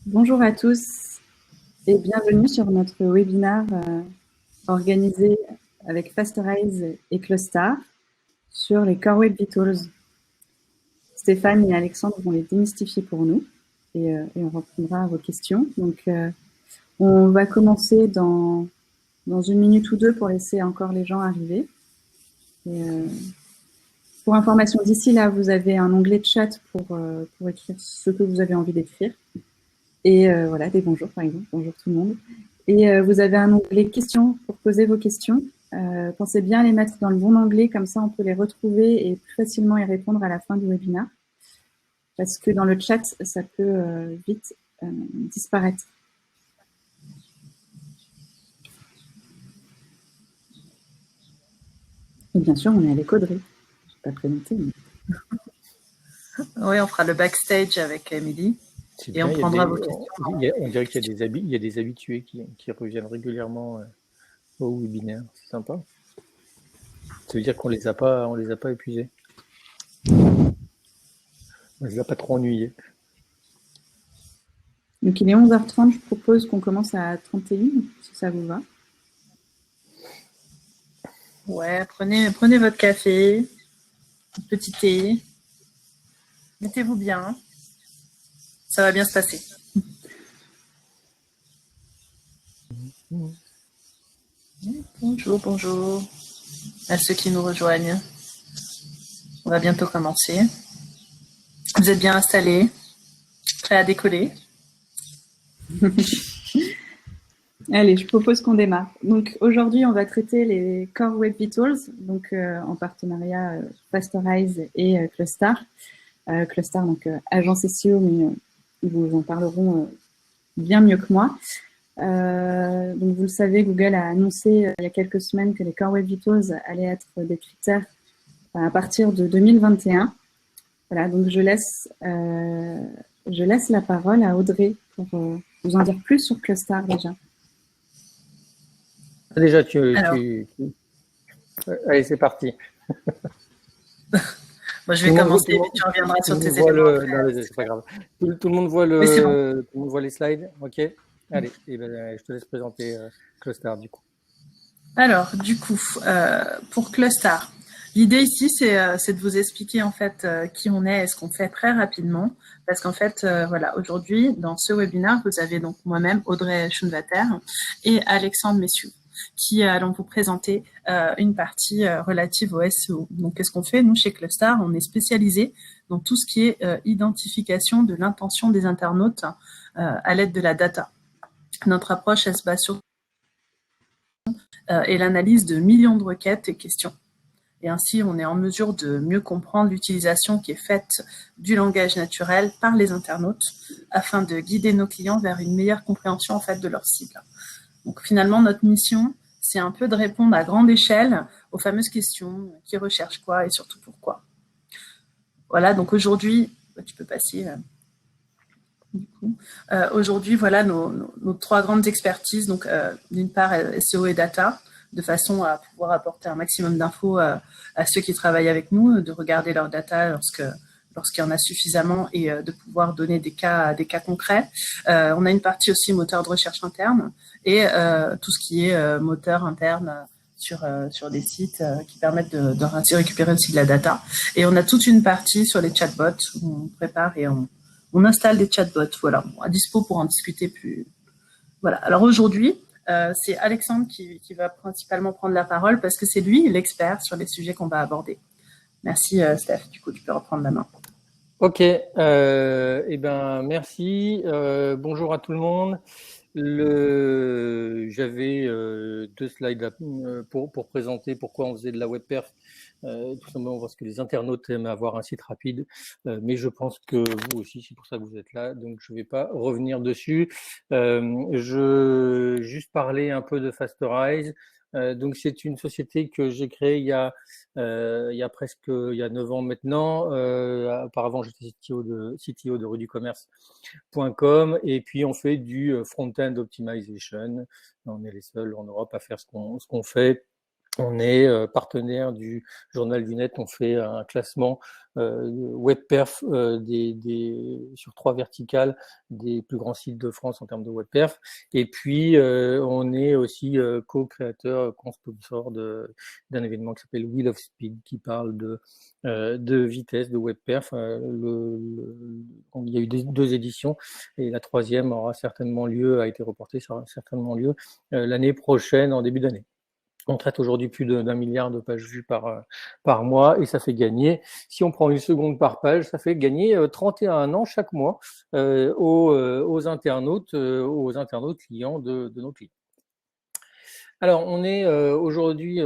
Bonjour à tous et bienvenue sur notre webinaire organisé avec Fasterize et Clustar sur les Core Web Vitals. Stéphane et Alexandre vont les démystifier pour nous et on répondra à vos questions. Donc, on va commencer dans une minute ou deux pour laisser encore les gens arriver. Et, pour information, d'ici là, vous avez un onglet de chat pour écrire ce que vous avez envie d'écrire. Et voilà, des bonjours par exemple, bonjour tout le monde. Et vous avez un onglet questions pour poser vos questions. Pensez bien à les mettre dans le bon onglet, comme ça on peut les retrouver et plus facilement y répondre à la fin du webinaire. Parce que dans le chat, ça peut vite disparaître. Et bien sûr, on est à l'écoderie. Je ne vais pas présenter. Mais... Oui, on fera le backstage avec Émilie. Et on prendra vos questions. On dirait qu'il y a des habitués qui reviennent régulièrement au webinaire. C'est sympa. Ça veut dire qu'on les a pas épuisés. On les a pas trop ennuyés. Donc il est 11h30, je propose qu'on commence à 31, si ça vous va. Ouais, prenez votre café, un petit thé. Mettez-vous bien. Ça va bien se passer. Bonjour à ceux qui nous rejoignent. On va bientôt commencer. Vous êtes bien installés, prêts à décoller? Allez, je propose qu'on démarre. Donc aujourd'hui, on va traiter les Core Web Vitals, donc en partenariat Fasterize et Clustar. Clustar, donc agence SEO, mais ils vous en parleront bien mieux que moi. Donc vous le savez, Google a annoncé il y a quelques semaines que les Core Web Vitals allaient être des critères à partir de 2021. Voilà, donc je laisse la parole à Audrey pour vous en dire plus sur Clustar déjà. Déjà, Allez, c'est parti. Moi, je vais commencer, mais tu reviendras sur tes éléments. Non, c'est pas grave. Tout le monde voit bon. tout le monde voit les slides. Ok. Allez, je te laisse présenter Clustar du coup. Alors, du coup, pour Clustar, l'idée ici, c'est de vous expliquer en fait qui on est et ce qu'on fait très rapidement, parce qu'en fait, voilà, aujourd'hui, dans ce webinaire, vous avez donc moi-même, Audrey Schoenvater et Alexandre Messiou, qui allons vous présenter une partie relative au SEO. Donc, qu'est-ce qu'on fait? Nous, chez Clustar, on est spécialisé dans tout ce qui est identification de l'intention des internautes à l'aide de la data. Notre approche, elle se base sur et l'analyse de millions de requêtes et questions. Et ainsi, on est en mesure de mieux comprendre l'utilisation qui est faite du langage naturel par les internautes afin de guider nos clients vers une meilleure compréhension en fait de leur cible. Donc finalement, notre mission, c'est un peu de répondre à grande échelle aux fameuses questions qui recherchent quoi et surtout pourquoi. Voilà, donc aujourd'hui, tu peux passer. Aujourd'hui, voilà nos trois grandes expertises. Donc, d'une part, SEO et data, de façon à pouvoir apporter un maximum d'infos à ceux qui travaillent avec nous, de regarder leur data lorsqu'il y en a suffisamment et de pouvoir donner des cas concrets. On a une partie aussi moteur de recherche interne et tout ce qui est moteur interne sur des sites qui permettent de récupérer aussi de la data. Et on a toute une partie sur les chatbots où on prépare et on installe des chatbots, voilà, à dispo pour en discuter plus. Voilà. Alors aujourd'hui, c'est Alexandre qui va principalement prendre la parole parce que c'est lui l'expert sur les sujets qu'on va aborder. Merci Steph, du coup tu peux reprendre la main. Ok, merci. Bonjour à tout le monde. J'avais 2 slides là, pour présenter pourquoi on faisait de la web perf. Tout simplement parce que les internautes aiment avoir un site rapide, mais je pense que vous aussi, c'est pour ça que vous êtes là, donc je vais pas revenir dessus. Je juste parler un peu de Fasterize. Donc c'est une société que j'ai créée il y a 9 ans maintenant. Auparavant, j'étais CTO de ruducommerce.com et puis on fait du front-end optimization. On est les seuls en Europe à faire ce qu'on fait. On est partenaire du Journal du Net, on fait un classement WebPerf sur 3 verticales des plus grands sites de France en termes de WebPerf. Et puis, on est aussi co-créateur, co-sponsor d'un événement qui s'appelle Wheel of Speed, qui parle de vitesse, de WebPerf. Il y a eu 2 éditions et la 3e aura certainement lieu, a été reportée, ça aura certainement lieu l'année prochaine, en début d'année. On traite aujourd'hui plus d'1 milliard de pages vues par mois et ça fait gagner, si on prend 1 seconde par page, ça fait gagner 31 ans chaque mois aux internautes clients de nos clients. Alors, on est aujourd'hui,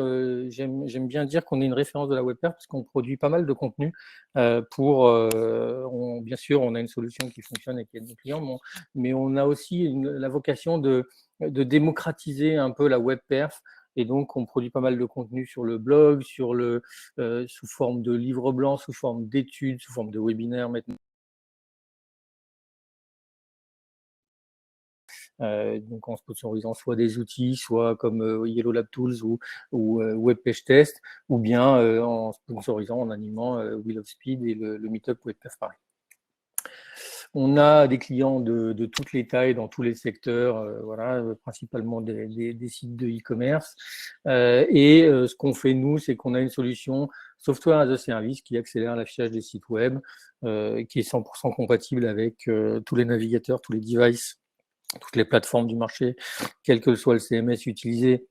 j'aime bien dire qu'on est une référence de la WebPerf parce qu'on produit pas mal de contenu bien sûr, on a une solution qui fonctionne et qui aide nos clients, mais on a aussi la vocation de démocratiser un peu la WebPerf. Et donc, on produit pas mal de contenu sur le blog, sous forme de livres blancs, sous forme d'études, sous forme de webinaires maintenant. Donc en sponsorisant soit des outils, soit comme Yellow Lab Tools ou Web Page Test, ou bien en sponsorisant, en animant Wheel of Speed et le Meetup WebPerf Paris. On a des clients de toutes les tailles, dans tous les secteurs, principalement des sites de e-commerce. Ce qu'on fait, nous, c'est qu'on a une solution Software as a Service qui accélère l'affichage des sites web, qui est 100% compatible avec tous les navigateurs, tous les devices, toutes les plateformes du marché, quel que soit le CMS utilisé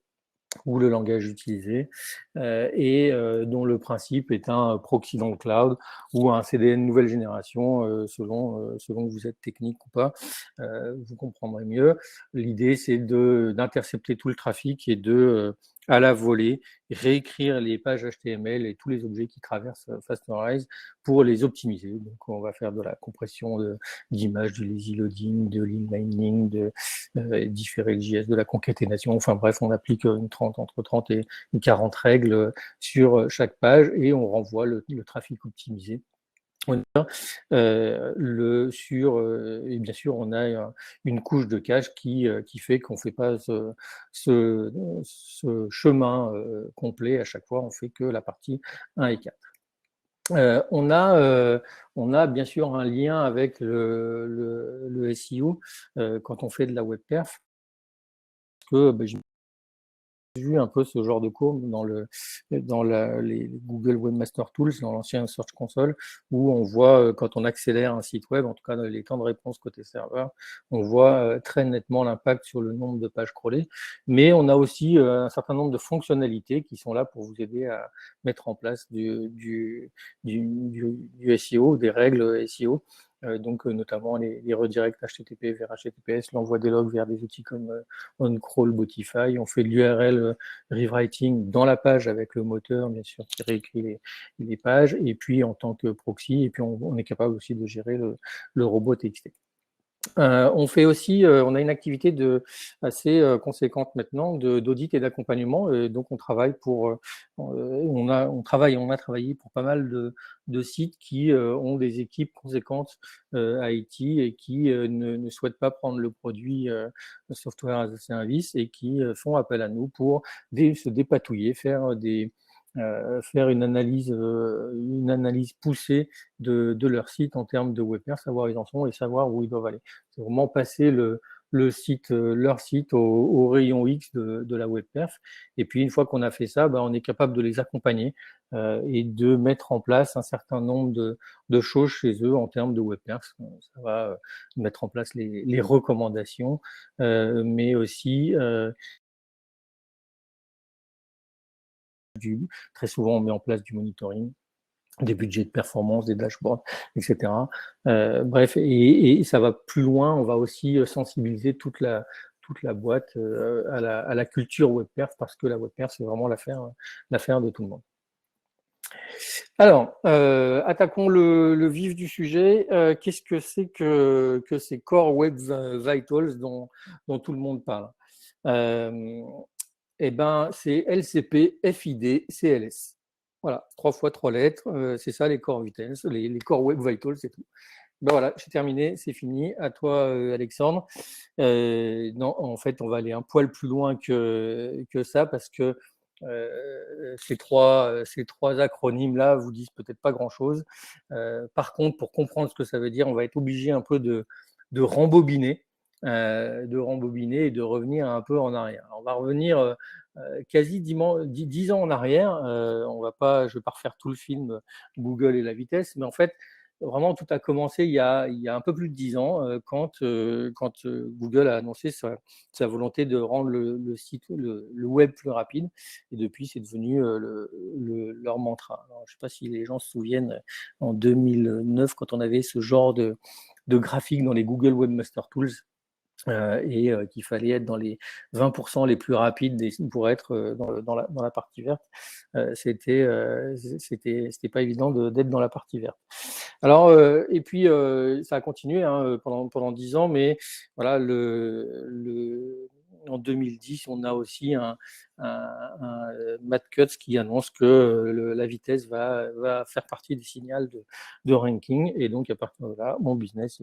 ou le langage utilisé, dont le principe est un proxy dans le cloud ou un CDN nouvelle génération, selon que vous êtes technique ou pas, vous comprendrez mieux. L'idée, c'est d'intercepter tout le trafic et à la volée, réécrire les pages HTML et tous les objets qui traversent Fasterize pour les optimiser. Donc, on va faire de la compression d'images, du lazy loading, de l'inlining, différer le JS, de la concaténation. Enfin bref, on applique entre 30 et 40 règles sur chaque page et on renvoie le trafic optimisé. Et bien sûr, on a une couche de cache qui fait qu'on ne fait pas ce chemin complet à chaque fois, on fait que la partie 1 et 4. On a bien sûr un lien avec le SEO quand on fait de la WebPerf, parce que j'ai vu un peu ce genre de courbe dans les Google Webmaster Tools, dans l'ancien Search Console, où on voit quand on accélère un site web, en tout cas dans les temps de réponse côté serveur, on voit très nettement l'impact sur le nombre de pages crawlées. Mais on a aussi un certain nombre de fonctionnalités qui sont là pour vous aider à mettre en place du SEO, des règles SEO. Donc notamment les redirects HTTP vers HTTPS, l'envoi des logs vers des outils comme OnCrawl, Botify. On fait de l'URL rewriting dans la page avec le moteur, bien sûr, qui réécrit les pages, et puis en tant que proxy, et puis on est capable aussi de gérer le robot TXT. On fait aussi, on a une activité assez conséquente maintenant d'audit et d'accompagnement. Donc on travaille on a travaillé pour pas mal de sites qui ont des équipes conséquentes IT et qui ne souhaitent pas prendre le produit Software as a Service et qui font appel à nous pour se dépatouiller, faire une analyse poussée de leur site en termes de WebPerf, savoir où ils en sont et savoir où ils doivent aller. C'est vraiment passer leur site au rayon X de la WebPerf. Et puis, une fois qu'on a fait ça, on est capable de les accompagner et de mettre en place un certain nombre de choses chez eux en termes de WebPerf. Ça va mettre en place les recommandations, mais aussi très souvent, on met en place du monitoring, des budgets de performance, des dashboards, etc. Bref, et ça va plus loin, on va aussi sensibiliser toute la boîte à la culture WebPerf, parce que la WebPerf, c'est vraiment l'affaire de tout le monde. Alors, attaquons le vif du sujet. Qu'est-ce que c'est que ces Core Web Vitals dont tout le monde parle? C'est LCP, FID, CLS. Voilà, 3 fois 3 lettres, c'est ça les Core Vitals, les Core Web Vitals, c'est tout. Voilà, j'ai terminé, c'est fini. À toi, Alexandre. Non, en fait, on va aller un poil plus loin que ça, parce que ces trois acronymes-là vous disent peut-être pas grand-chose. Par contre, pour comprendre ce que ça veut dire, on va être obligé un peu de rembobiner, et de revenir un peu en arrière. Alors, on va revenir quasi 10 ans en arrière. Je vais pas refaire tout le film Google et la vitesse, mais en fait, vraiment, tout a commencé il y a un peu plus de 10 ans, quand Google a annoncé sa volonté de rendre le site, le web plus rapide. Et depuis, c'est devenu leur mantra. Alors, je ne sais pas si les gens se souviennent, en 2009, quand on avait ce genre de graphique dans les Google Webmaster Tools, et qu'il fallait être dans les 20% les plus rapides pour être dans la partie verte. C'était pas évident d'être dans la partie verte. Alors, et puis ça a continué pendant 10 ans, mais voilà, en 2010, on a aussi un Matt Cutts qui annonce que la vitesse va faire partie des signaux de ranking, et donc à partir de là, mon business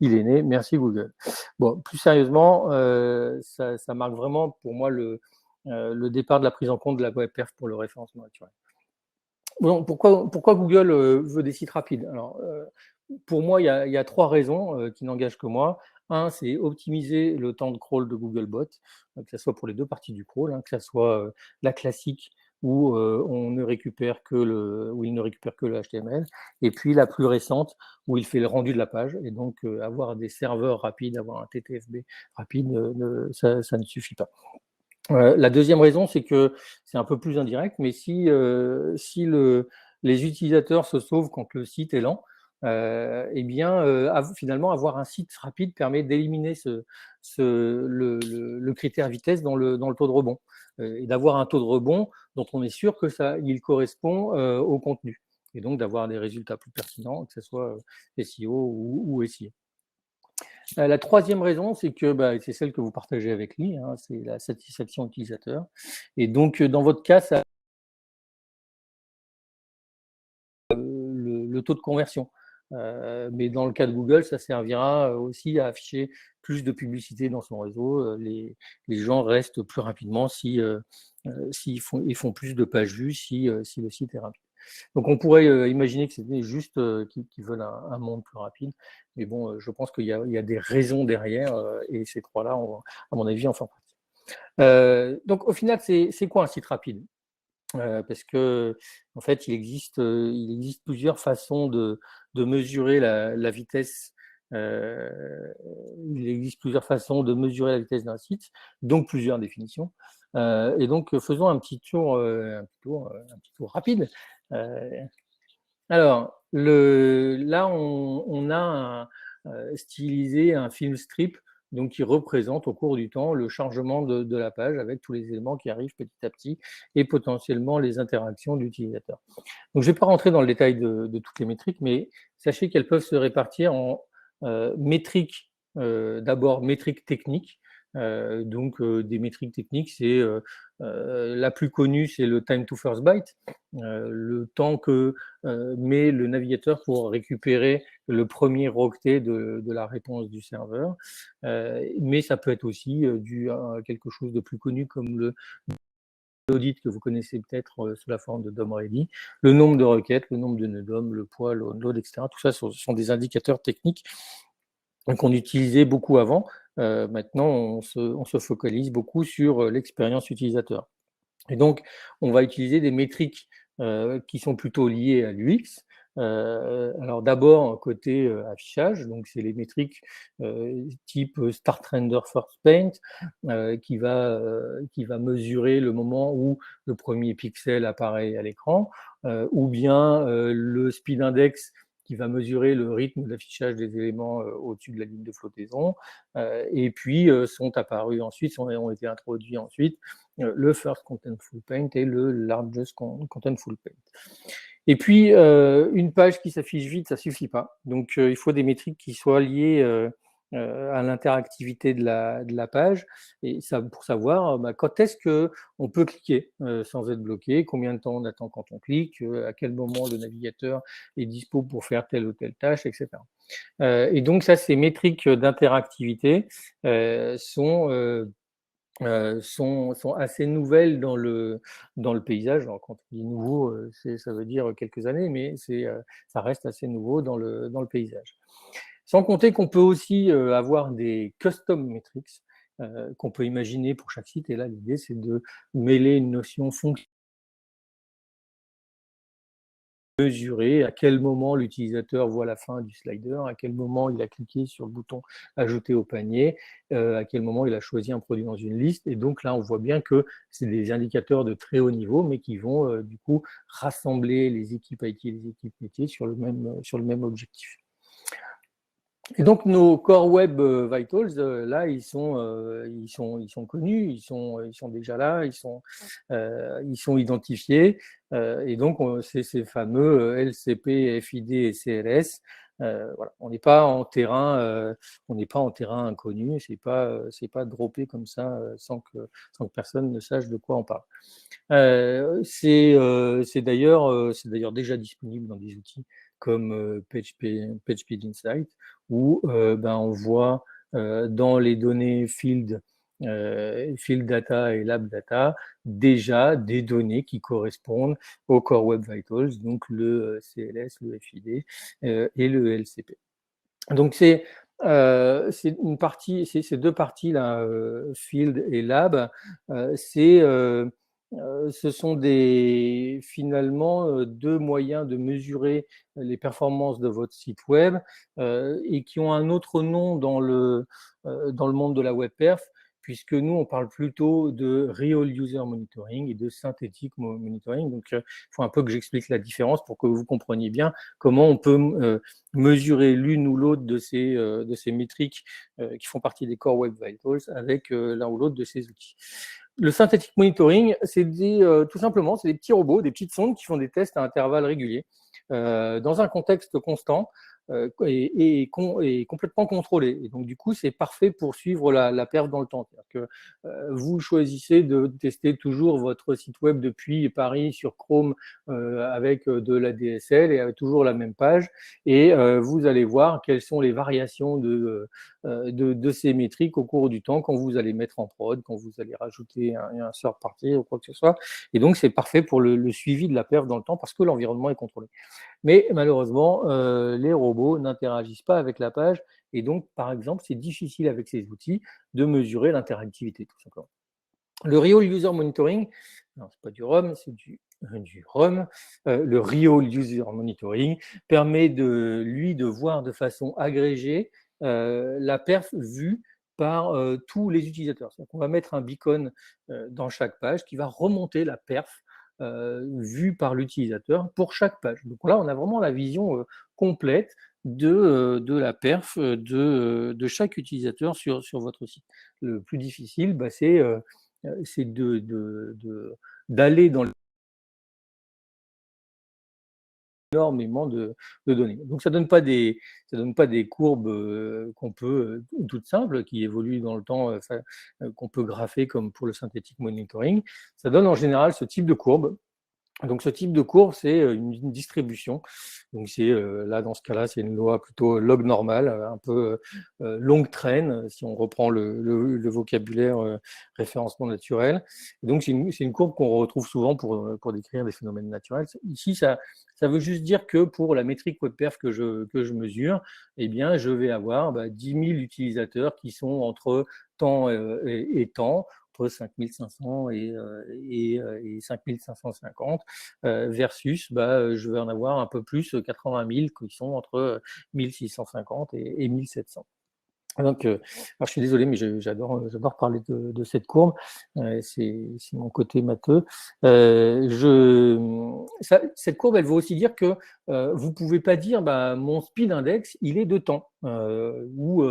il est né. Merci Google. Bon, plus sérieusement, ça marque vraiment pour moi le départ de la prise en compte de la web perf pour le référencement naturel. Bon, pourquoi Google veut des sites rapides? Alors, pour moi, il y a 3 raisons qui n'engagent que moi. Un, c'est optimiser le temps de crawl de Googlebot, que ce soit pour les 2 parties du crawl, que ce soit la classique où il ne récupère que le HTML, et puis la plus récente où il fait le rendu de la page. Et donc, avoir des serveurs rapides, avoir un TTFB rapide, ça ne suffit pas. La deuxième raison, c'est que c'est un peu plus indirect, mais si les utilisateurs se sauvent quand le site est lent, eh bien, finalement, avoir un site rapide permet d'éliminer le critère vitesse dans le taux de rebond, et d'avoir un taux de rebond dont on est sûr qu'il correspond au contenu, et donc d'avoir des résultats plus pertinents, que ce soit SEO ou SIA. La troisième raison, c'est que c'est celle que vous partagez avec lui, c'est la satisfaction utilisateur. Et donc, dans votre cas, ça le taux de conversion. Mais dans le cas de Google, ça servira aussi à afficher plus de publicité dans son réseau. Les gens restent plus rapidement s'ils font plus de pages vues, si le site est rapide. Donc on pourrait imaginer que c'était juste qu'ils veulent un monde plus rapide, mais bon, je pense qu'il y a des raisons derrière, et ces 3-là, à mon avis, en font partie. Donc au final, c'est quoi un site rapide? Parce que en fait, il existe plusieurs façons de mesurer la vitesse. Il existe plusieurs façons de mesurer la vitesse d'un site, donc plusieurs définitions. Et donc, faisons un petit tour rapide. Alors, là, on a stylisé un film strip, donc qui représente au cours du temps le chargement de la page avec tous les éléments qui arrivent petit à petit et potentiellement les interactions d'utilisateurs. Donc, je ne vais pas rentrer dans le détail de toutes les métriques, mais sachez qu'elles peuvent se répartir en métriques, d'abord métriques techniques. Donc, des métriques techniques, c'est la plus connue, c'est le time to first byte, le temps que met le navigateur pour récupérer le premier octet de la réponse du serveur. Mais ça peut être aussi dû à quelque chose de plus connu comme l'audit que vous connaissez peut-être sous la forme de DOM ready, le nombre de requêtes, le nombre de nœuds DOM, le poids, le onload, etc. Tout ça, ce sont des indicateurs techniques qu'on utilisait beaucoup avant. Maintenant, on se focalise beaucoup sur l'expérience utilisateur. Et donc, on va utiliser des métriques qui sont plutôt liées à l'UX. Alors d'abord, côté affichage, donc c'est les métriques type Start Render First Paint, qui va mesurer le moment où le premier pixel apparaît à l'écran, ou bien le Speed Index, qui va mesurer le rythme d'affichage des éléments au-dessus de la ligne de flottaison. Et puis, ont été introduits ensuite le First Contentful Paint et le Largest Contentful Paint. Et puis, une page qui s'affiche vite, ça ne suffit pas. Donc, il faut des métriques qui soient liées à l'interactivité de la page, et ça, pour savoir quand est-ce qu'on peut cliquer sans être bloqué, combien de temps on attend quand on clique, à quel moment le navigateur est dispo pour faire telle ou telle tâche, etc. Et donc ça, ces métriques d'interactivité sont sont assez nouvelles dans le paysage. Alors, quand on dit nouveau, ça veut dire quelques années, mais ça reste assez nouveau dans le paysage. Sans compter qu'on peut aussi avoir des custom metrics qu'on peut imaginer pour chaque site. Et là, l'idée, c'est de mêler une notion fonction, mesurer à quel moment l'utilisateur voit la fin du slider, à quel moment il a cliqué sur le bouton ajouter au panier, à quel moment il a choisi un produit dans une liste. Et donc là, on voit bien que c'est des indicateurs de très haut niveau, mais qui vont du coup rassembler les équipes IT et les équipes métiers sur le même objectif. Et donc nos Core Web Vitals, là, ils sont connus, ils sont déjà là, ils sont identifiés. Et donc, c'est ces fameux LCP, FID et CLS. Voilà. On n'est pas en terrain inconnu. C'est pas droppé comme ça sans que personne ne sache de quoi on parle. C'est d'ailleurs déjà disponible dans des outils comme PageSpeed Insight, où on voit dans les données field data et lab data déjà des données qui correspondent au Core Web Vitals, donc le CLS, le FID et le LCP. Donc c'est une partie, ces deux parties là, field et lab, ce sont finalement deux moyens de mesurer les performances de votre site web et qui ont un autre nom dans le monde de la web perf, puisque nous, on parle plutôt de Real User Monitoring et de Synthetic Monitoring. Donc, il faut un peu que j'explique la différence pour que vous compreniez bien comment on peut mesurer l'une ou l'autre de ces métriques qui font partie des Core Web Vitals avec l'un ou l'autre de ces outils. Le Synthetic Monitoring, c'est tout simplement, c'est des petits robots, des petites sondes qui font des tests à intervalles réguliers dans un contexte constant et complètement contrôlé. Et donc, du coup, c'est parfait pour suivre la perf dans le temps. C'est-à-dire que vous choisissez de tester toujours votre site web depuis Paris sur Chrome avec de la DSL et avec toujours la même page. Et vous allez voir quelles sont les variations de ces métriques au cours du temps quand vous allez mettre en prod, quand vous allez rajouter un third party ou quoi que ce soit. Et donc, c'est parfait pour le suivi de la perf dans le temps parce que l'environnement est contrôlé. Mais malheureusement, les robots n'interagissent pas avec la page. Et donc, par exemple, c'est difficile avec ces outils de mesurer l'interactivité, tout simplement. Le Real User Monitoring, non, c'est pas du ROM, c'est du ROM. Le Real User Monitoring permet de voir de façon agrégée la perf vue par tous les utilisateurs. C'est-à-dire qu'on va mettre un beacon dans chaque page qui va remonter la perf vue par l'utilisateur pour chaque page. Donc là, on a vraiment la vision complète de la perf de chaque utilisateur sur votre site. Le plus difficile, c'est d'aller dans énormément de données. Donc ça donne pas des courbes qu'on peut toutes simples qui évoluent dans le temps, qu'on peut grapher comme pour le synthetic monitoring. Ça donne en général ce type de courbe. Donc ce type de courbe, c'est une distribution. Donc là, dans ce cas-là, c'est une loi plutôt log normal, un peu longue traîne, si on reprend le vocabulaire référencement naturel. Et donc c'est une courbe qu'on retrouve souvent pour décrire des phénomènes naturels. Ici, ça veut juste dire que pour la métrique WebPerf que je mesure, eh bien, je vais avoir 10 000 utilisateurs qui sont entre temps et temps, entre 5500 et 5550 versus je vais en avoir un peu plus 80 000 qui sont entre 1650 et 1700. Donc, alors je suis désolé, mais j'adore parler de cette courbe. C'est mon côté matheux. Cette courbe, elle veut aussi dire que vous pouvez pas dire mon speed index, il est de temps, ou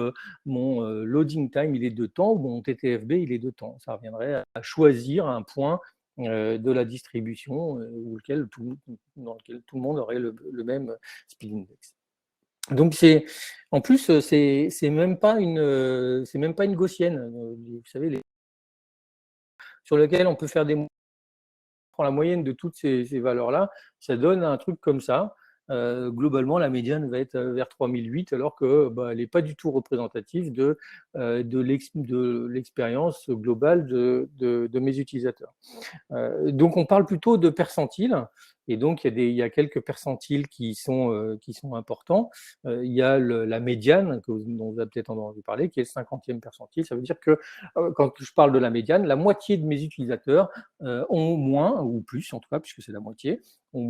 mon loading time, il est de temps, ou mon TTFB, il est de temps. Ça reviendrait à choisir un point de la distribution dans lequel tout le monde aurait le même speed index. Donc en plus c'est même pas une gaussienne, vous savez, sur lequel on peut faire on prend la moyenne de toutes ces valeurs là, ça donne un truc comme ça. globalement, la médiane va être vers 3008, alors qu'elle n'est pas du tout représentative de l'expérience globale de mes utilisateurs. Donc, on parle plutôt de percentiles. Et donc, il y a quelques percentiles qui sont importants. Il y a la médiane, dont vous avez peut-être entendu parler, qui est le 50e percentile. Ça veut dire que quand je parle de la médiane, la moitié de mes utilisateurs ont moins, ou plus en tout cas, puisque c'est la moitié, ont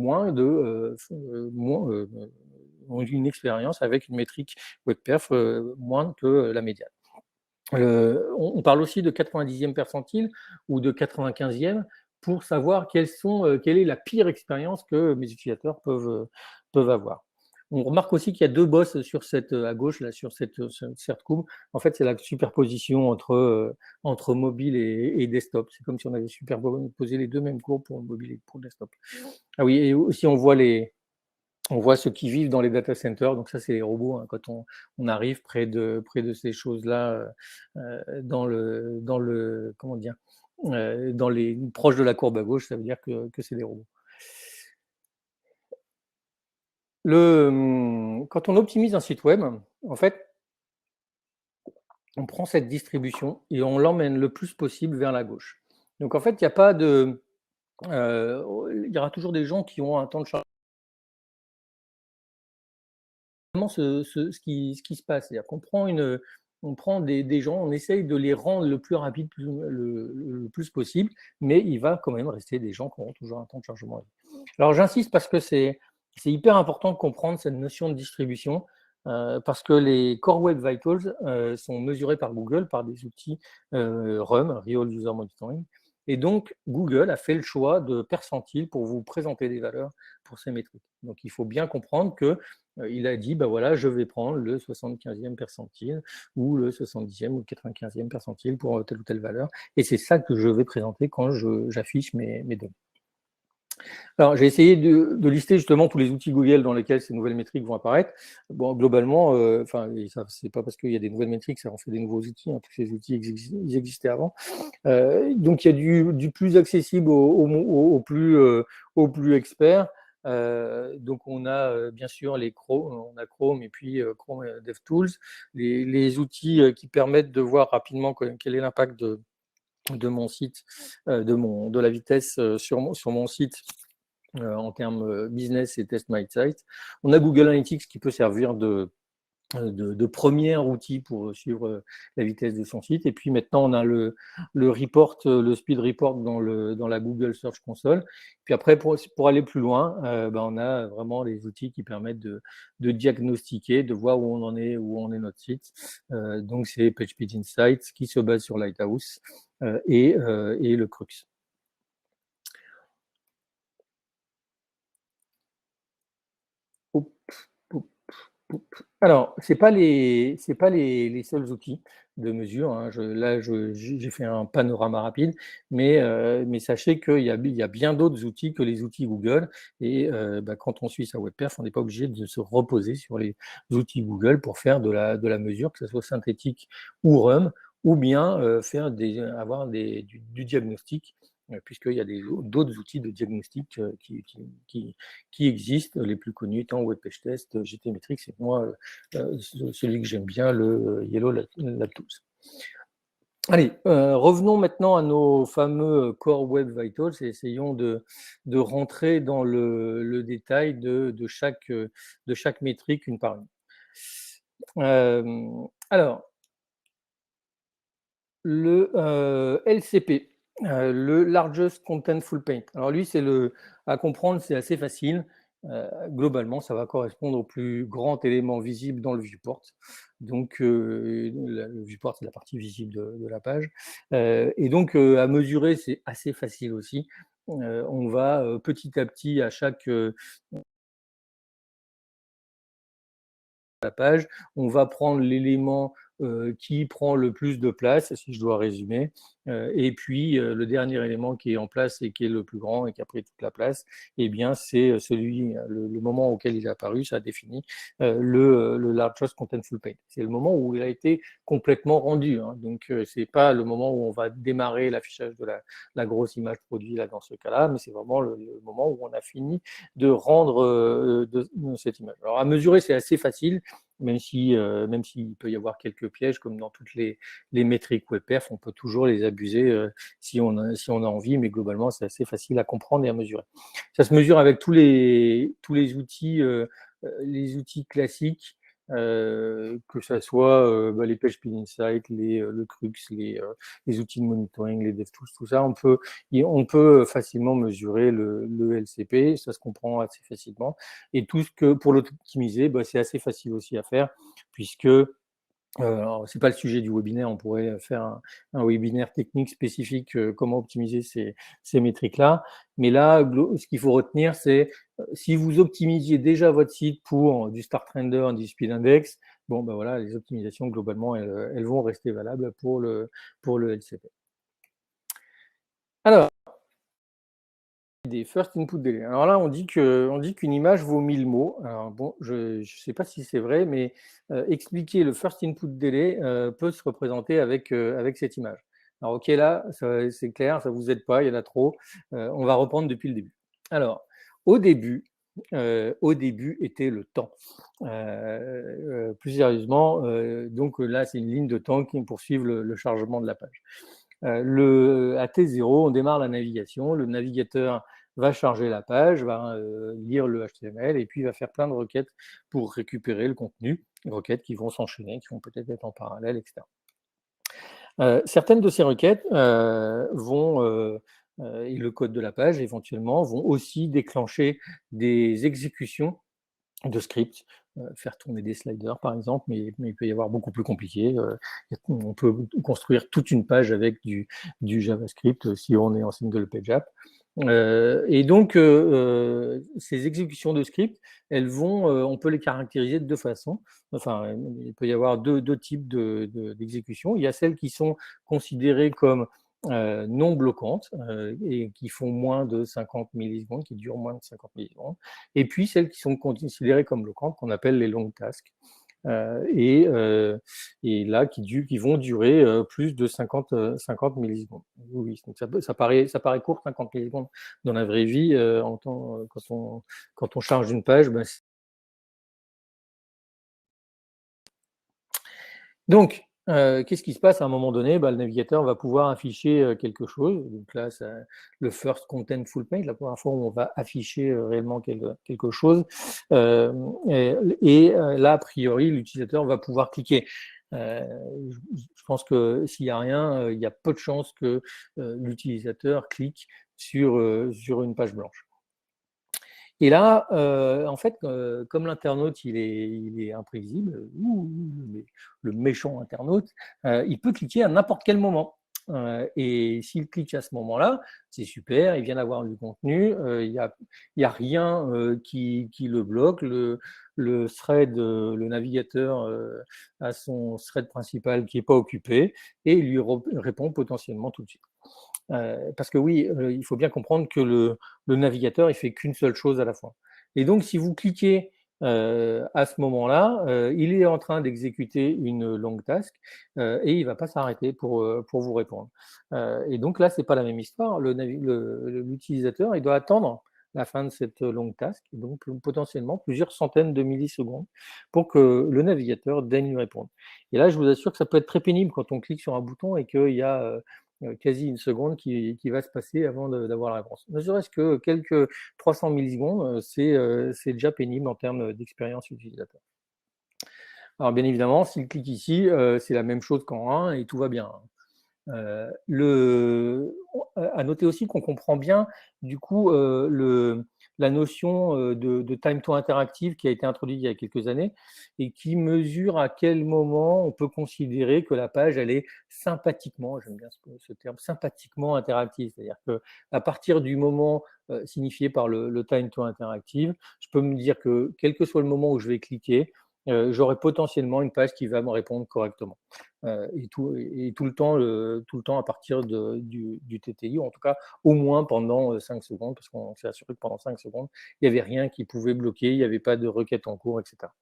ont une expérience avec une métrique WebPerf moins que la médiane. On parle aussi de 90e percentile ou de 95e pour savoir quelle est la pire expérience que mes utilisateurs peuvent avoir. On remarque aussi qu'il y a deux bosses à gauche, là, sur cette courbe. En fait, c'est la superposition entre mobile et desktop. C'est comme si on avait superposé les deux mêmes courbes pour le mobile et pour le desktop. Ah oui, et aussi on voit ceux qui vivent dans les data centers, donc ça c'est les robots, hein, quand on arrive près de ces choses-là, proche de la courbe à gauche, ça veut dire que c'est des robots. Quand on optimise un site web, en fait, on prend cette distribution et on l'emmène le plus possible vers la gauche. Donc en fait, il y aura toujours des gens qui ont un temps de chargement. Ce qui se passe. C'est-à-dire qu'on prend des gens, on essaye de les rendre le plus rapide, le plus possible, mais il va quand même rester des gens qui auront toujours un temps de chargement. Alors j'insiste parce que c'est hyper important de comprendre cette notion de distribution, parce que les Core Web Vitals sont mesurés par Google par des outils RUM, Real User Monitoring, et donc Google a fait le choix de percentiles pour vous présenter des valeurs pour ces métriques. Donc il faut bien comprendre que il a dit, voilà, je vais prendre le 75e percentile ou le 70e ou le 95e percentile pour telle ou telle valeur. Et c'est ça que je vais présenter quand j'affiche mes données. Alors, j'ai essayé de lister justement tous les outils Google dans lesquels ces nouvelles métriques vont apparaître. Bon, globalement, c'est pas parce qu'il y a des nouvelles métriques, ça en fait des nouveaux outils. Hein, tous ces outils, ils existaient avant. Donc, il y a du plus accessible au plus expert. Donc, on a bien sûr on a Chrome et puis Chrome DevTools, les outils qui permettent de voir rapidement quel est l'impact de mon site, de la vitesse sur mon site en termes business et test my site. On a Google Analytics qui peut servir de premier outil pour suivre la vitesse de son site. Et puis maintenant, on a le speed report dans la Google Search Console. Puis après, pour aller plus loin, on a vraiment les outils qui permettent de diagnostiquer, de voir où on est notre site. Donc, c'est PageSpeed Insights qui se base sur Lighthouse et le Crux. Alors, c'est pas les seuls outils de mesure, hein. J'ai fait un panorama rapide, mais sachez qu'il y a bien d'autres outils que les outils Google. Et quand on suit sa WebPerf, on n'est pas obligé de se reposer sur les outils Google pour faire de la mesure, que ce soit synthétique ou RUM, ou bien avoir du diagnostic, puisqu'il y a d'autres outils de diagnostic qui existent, les plus connus étant WebPageTest, GTmetrix, et moi, celui que j'aime bien, le Yellow Lab Tools. Allez, revenons maintenant à nos fameux Core Web Vitals et essayons de rentrer dans le détail de chaque métrique une par une. Alors, le LCP, le Largest Contentful Paint. Alors lui, à comprendre, c'est assez facile. Globalement, ça va correspondre au plus grand élément visible dans le viewport. Donc, le viewport, c'est la partie visible de la page. Et donc, à mesurer, c'est assez facile aussi. On va petit à petit, à chaque la page, on va prendre l'élément qui prend le plus de place, si je dois résumer. Et puis, le dernier élément qui est en place et qui est le plus grand et qui a pris toute la place, eh bien, c'est le moment auquel il est apparu, ça définit le largest contentful paint. C'est le moment où il a été complètement rendu. Hein. Donc, c'est pas le moment où on va démarrer l'affichage de la grosse image produit là dans ce cas-là, mais c'est vraiment le moment où on a fini de rendre de cette image. Alors, à mesurer, c'est assez facile, même s'il peut y avoir quelques pièges, comme dans toutes les métriques WebPerf, on peut toujours les abuser si on a envie, mais globalement, c'est assez facile à comprendre et à mesurer. Ça se mesure avec tous les outils classiques, que ça soit les PageSpeed Insight, le Crux, les outils de monitoring, les DevTools, tout ça, on peut facilement mesurer le LCP, ça se comprend assez facilement. Et tout ce que pour l'optimiser, c'est assez facile aussi à faire, puisque alors, c'est pas le sujet du webinaire, on pourrait faire un webinaire technique spécifique, comment optimiser ces métriques-là. Mais là, ce qu'il faut retenir, c'est si vous optimisiez déjà votre site pour du Start Render, du Speed Index, bon, ben voilà, les optimisations, globalement, elles vont rester valables pour le LCP. Alors, des first input delay. Alors là, on dit qu'une image vaut 1000 mots. Alors bon, je ne sais pas si c'est vrai, mais expliquer le first input delay peut se représenter avec cette image. Alors ok, là, c'est clair, ça ne vous aide pas, il y en a trop. On va reprendre depuis le début. Alors, au début était le temps. Plus sérieusement, donc là, c'est une ligne de temps qui poursuit le chargement de la page. À T0, on démarre la navigation. Le navigateur va charger la page, va lire le HTML et puis va faire plein de requêtes pour récupérer le contenu, requêtes qui vont s'enchaîner, qui vont peut-être être en parallèle, etc. Certaines de ces requêtes et le code de la page éventuellement vont aussi déclencher des exécutions de scripts, faire tourner des sliders par exemple, mais il peut y avoir beaucoup plus compliqué. On peut construire toute une page avec du JavaScript si on est en single page app. Et donc, ces exécutions de script, on peut les caractériser de deux façons. Enfin, il peut y avoir deux types d'exécutions. Il y a celles qui sont considérées comme non bloquantes et qui font moins de 50 millisecondes, qui durent moins de 50 millisecondes. Et puis, celles qui sont considérées comme bloquantes, qu'on appelle les long tasks. Et là, qui vont durer plus de 50 millisecondes. Oui, donc ça paraît court, 50 millisecondes dans la vraie vie. Quand on charge une page, donc, qu'est-ce qui se passe à un moment donné? Le navigateur va pouvoir afficher quelque chose. Donc là, le first contentful paint, la première fois où on va afficher réellement quelque chose. Et là, a priori, l'utilisateur va pouvoir cliquer. Je pense que s'il n'y a rien, il y a peu de chances que l'utilisateur clique sur une page blanche. Et là, en fait, comme l'internaute, il est imprévisible, le méchant internaute, il peut cliquer à n'importe quel moment. Et s'il clique à ce moment-là, c'est super, il vient d'avoir du contenu, il y a rien qui le bloque. Le thread, le navigateur a son thread principal qui n'est pas occupé et il lui répond potentiellement tout de suite. Parce que oui, il faut bien comprendre que le navigateur, il fait qu'une seule chose à la fois. Et donc, si vous cliquez à ce moment-là, il est en train d'exécuter une long task et il ne va pas s'arrêter pour vous répondre. Et donc là, ce n'est pas la même histoire. L'utilisateur, il doit attendre la fin de cette long task, et donc potentiellement plusieurs centaines de millisecondes pour que le navigateur daigne lui répondre. Et là, je vous assure que ça peut être très pénible quand on clique sur un bouton et qu'il y a quasi une seconde qui va se passer avant d'avoir la réponse. Ne serait-ce que quelques 300 millisecondes, c'est déjà pénible en termes d'expérience utilisateur. Alors bien évidemment, s'il clique ici, c'est la même chose qu'en 1 et tout va bien. À noter aussi qu'on comprend bien du coup la notion de time to interactive qui a été introduite il y a quelques années et qui mesure à quel moment on peut considérer que la page elle est sympathiquement, j'aime bien ce terme, sympathiquement interactive, c'est-à-dire qu'à partir du moment signifié par le time to interactive, je peux me dire que quel que soit le moment où je vais cliquer, j'aurai potentiellement une page qui va me répondre correctement. Et tout le temps à partir du TTI, ou en tout cas au moins pendant 5 secondes, parce qu'on s'est assuré que pendant 5 secondes, il n'y avait rien qui pouvait bloquer, il n'y avait pas de requête en cours, etc.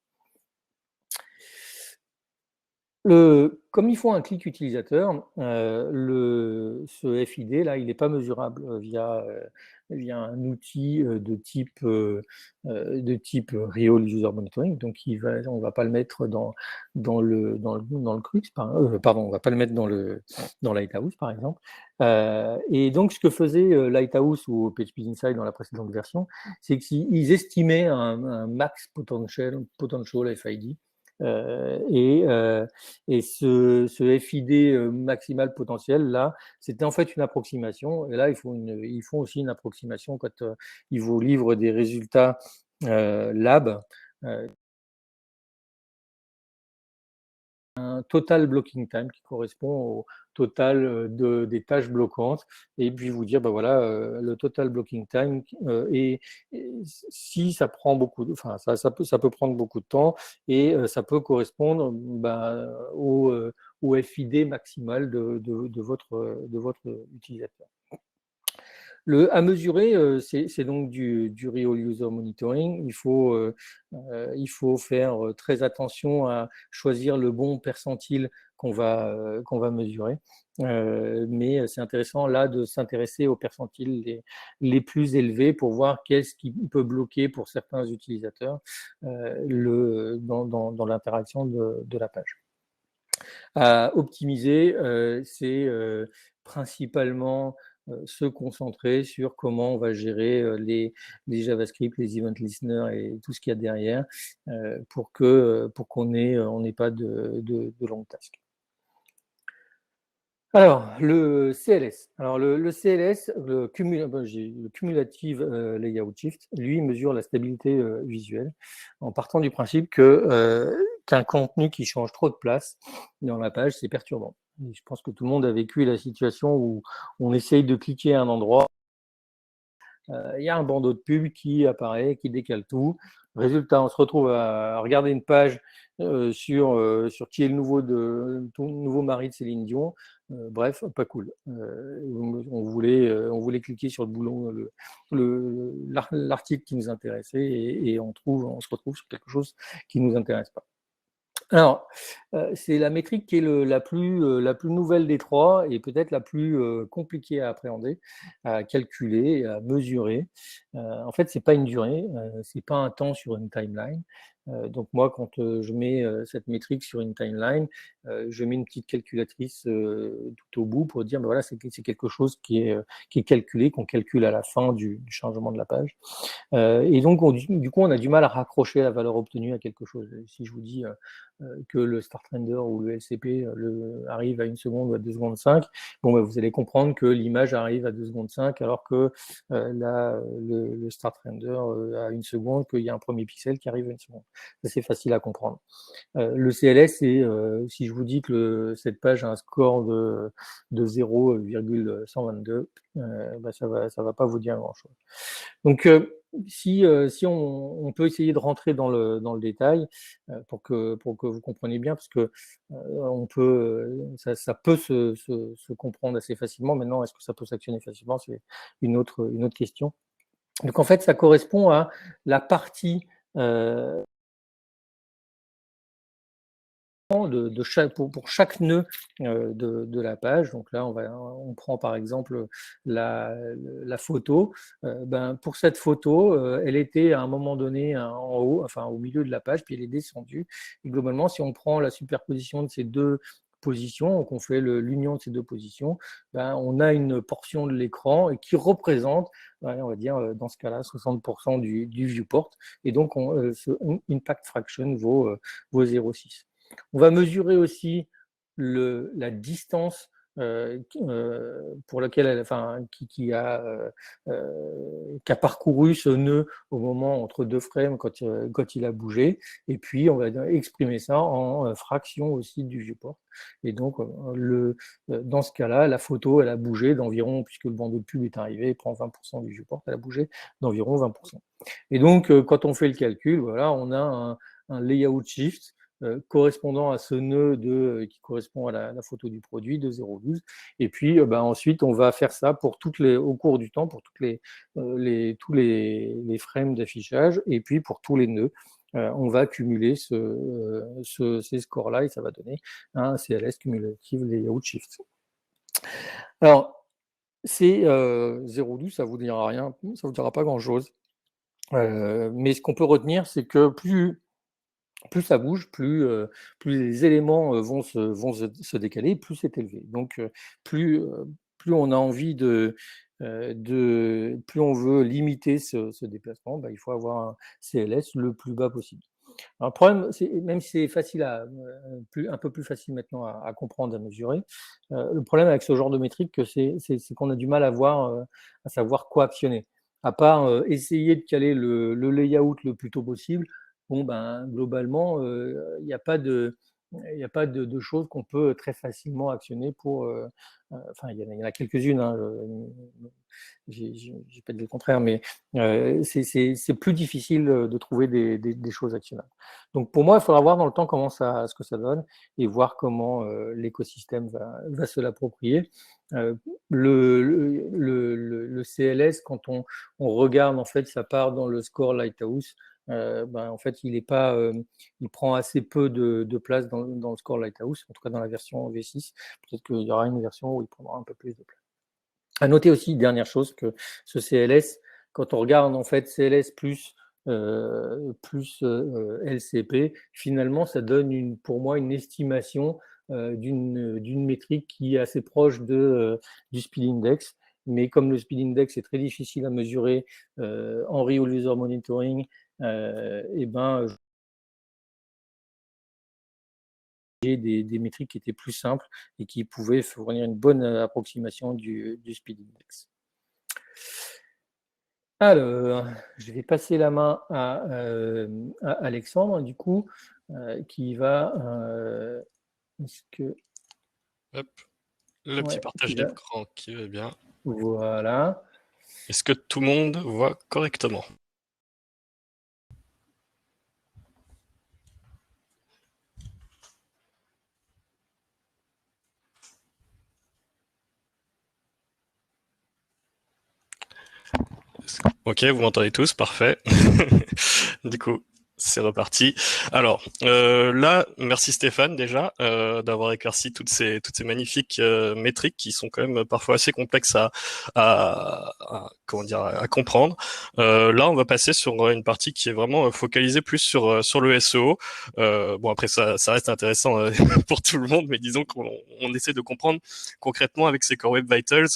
Comme il faut un clic utilisateur, ce FID là, il n'est pas mesurable via un outil de type Real User Monitoring. Donc on ne va pas le mettre dans le Crux, pardon, on va pas le mettre dans Lighthouse par exemple. Et donc ce que faisait Lighthouse ou PHP Insight dans la précédente version, c'est qu'ils estimaient un max potential FID. Et ce FID maximal potentiel, là, c'était en fait une approximation. Et là, ils font aussi une approximation quand ils vous livrent des résultats lab. Un total blocking time qui correspond au total des tâches bloquantes, et puis vous dire, voilà, le total blocking time, et si ça prend ça peut prendre beaucoup de temps, et ça peut correspondre au FID maximal de votre utilisateur. À mesurer, c'est donc du Real User Monitoring. Il faut faire très attention à choisir le bon percentile qu'on va mesurer. Mais c'est intéressant là de s'intéresser aux percentiles les plus élevés pour voir qu'est-ce qui peut bloquer pour certains utilisateurs dans l'interaction de la page. À optimiser, c'est principalement se concentrer sur comment on va gérer les JavaScript, les event listeners et tout ce qu'il y a derrière pour qu'on n'ait pas de long task. Alors, le CLS. Alors, le CLS, le Cumulative Layout Shift, lui, mesure la stabilité visuelle en partant du principe qu'un contenu qui change trop de place dans la page, c'est perturbant. Et je pense que tout le monde a vécu la situation où on essaye de cliquer à un endroit, il y a un bandeau de pub qui apparaît, qui décale tout. Résultat, on se retrouve à regarder une page sur qui est le nouveau mari de Céline Dion. Bref, pas cool. On voulait cliquer sur le boulon, l'article qui nous intéressait, et on se retrouve sur quelque chose qui ne nous intéresse pas. Alors, c'est la métrique qui est la plus nouvelle des trois, et peut-être la plus compliquée à appréhender, à calculer, à mesurer. En fait, c'est pas une durée, c'est pas un temps sur une timeline. Donc moi, quand je mets cette métrique sur une timeline, je mets une petite calculatrice tout au bout pour dire, voilà, c'est quelque chose qui est calculé, qu'on calcule à la fin du changement de la page. Et donc, du coup, on a du mal à raccrocher la valeur obtenue à quelque chose. Si je vous dis que le start render ou le LCP arrive à 1 seconde ou à 2 secondes 5, vous allez comprendre que l'image arrive à 2 secondes 5, alors que le start render à 1 seconde, qu'il y a un premier pixel qui arrive à 1 seconde. C'est facile à comprendre. Le CLS, c'est si je vous dis que cette page a un score de 0,122, ça va pas vous dire grand-chose. Donc, si on peut essayer de rentrer dans le détail pour que vous compreniez bien, parce que ça peut se comprendre assez facilement. Maintenant, est-ce que ça peut s'actionner facilement? C'est une autre question. Donc, en fait, ça correspond à la partie pour chaque nœud de la page. Donc là, on prend par exemple la photo. Pour cette photo, elle était à un moment donné en haut, enfin au milieu de la page, puis elle est descendue. Et globalement, si on prend la superposition de ces deux positions, qu'on fait l'union de ces deux positions, on a une portion de l'écran qui représente, on va dire dans ce cas-là, 60% du viewport. Et donc, ce impact fraction vaut 0,6. On va mesurer aussi la distance pour laquelle qui a parcouru ce nœud au moment entre deux frames quand il a bougé, et puis on va exprimer ça en fraction aussi du viewport. Et donc dans ce cas-là, la photo elle a bougé d'environ, puisque le bandeau de pub est arrivé, il prend 20% du viewport, elle a bougé d'environ 20%. Et donc quand on fait le calcul, voilà, on a un layout shift correspondant à ce nœud qui correspond à la photo du produit de 0,12. Et puis ensuite, on va faire ça pour au cours du temps, pour tous les frames d'affichage, et puis pour tous les nœuds. On va cumuler ces scores-là et ça va donner un CLS cumulative layout shift. Alors, c'est 0,12, ça ne vous dira rien, ça ne vous dira pas grand-chose. Mais ce qu'on peut retenir, c'est que plus ça bouge, plus les éléments vont se décaler, plus c'est élevé. Donc, plus on a envie plus on veut limiter ce déplacement, il faut avoir un CLS le plus bas possible. Alors, le problème, même si c'est facile un peu plus facile maintenant à comprendre, à mesurer, le problème avec ce genre de métrique, c'est qu'on a du mal à savoir quoi actionner. À part essayer de caler le layout le plus tôt possible, globalement, il n'y a pas de choses qu'on peut très facilement actionner pour. Il y en a quelques-unes, hein, j'ai pas dit le contraire, mais c'est plus difficile de trouver des choses actionnables. Donc pour moi, il faudra voir dans le temps ce que ça donne et voir comment l'écosystème va se l'approprier. Le CLS, quand on regarde, en fait, ça part dans le score Lighthouse. En fait, il prend assez peu de place dans le score Lighthouse, en tout cas dans la version V6. Peut-être qu'il y aura une version où il prendra un peu plus de place. À noter aussi, dernière chose, que ce CLS, quand on regarde en fait CLS plus LCP, finalement, ça donne pour moi une estimation d'une métrique qui est assez proche du speed index. Mais comme le speed index est très difficile à mesurer en real user monitoring, j'ai des métriques qui étaient plus simples et qui pouvaient fournir une bonne approximation du speed index. Alors, je vais passer la main à Alexandre, du coup, qui va... Hop. Le petit partage d'écran qui va bien. Voilà. Est-ce que tout le monde voit correctement? Ok, vous m'entendez tous, parfait. Du coup, c'est reparti. Alors là, merci Stéphane déjà d'avoir éclairci toutes ces magnifiques métriques qui sont quand même parfois assez complexes à comprendre. Là, on va passer sur une partie qui est vraiment focalisée plus sur le SEO. Bon, après ça reste intéressant pour tout le monde, mais disons qu'on essaie de comprendre concrètement avec ces Core Web Vitals.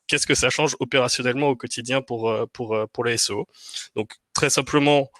Qu'est-ce que ça change opérationnellement au quotidien pour les SEO? Donc très simplement,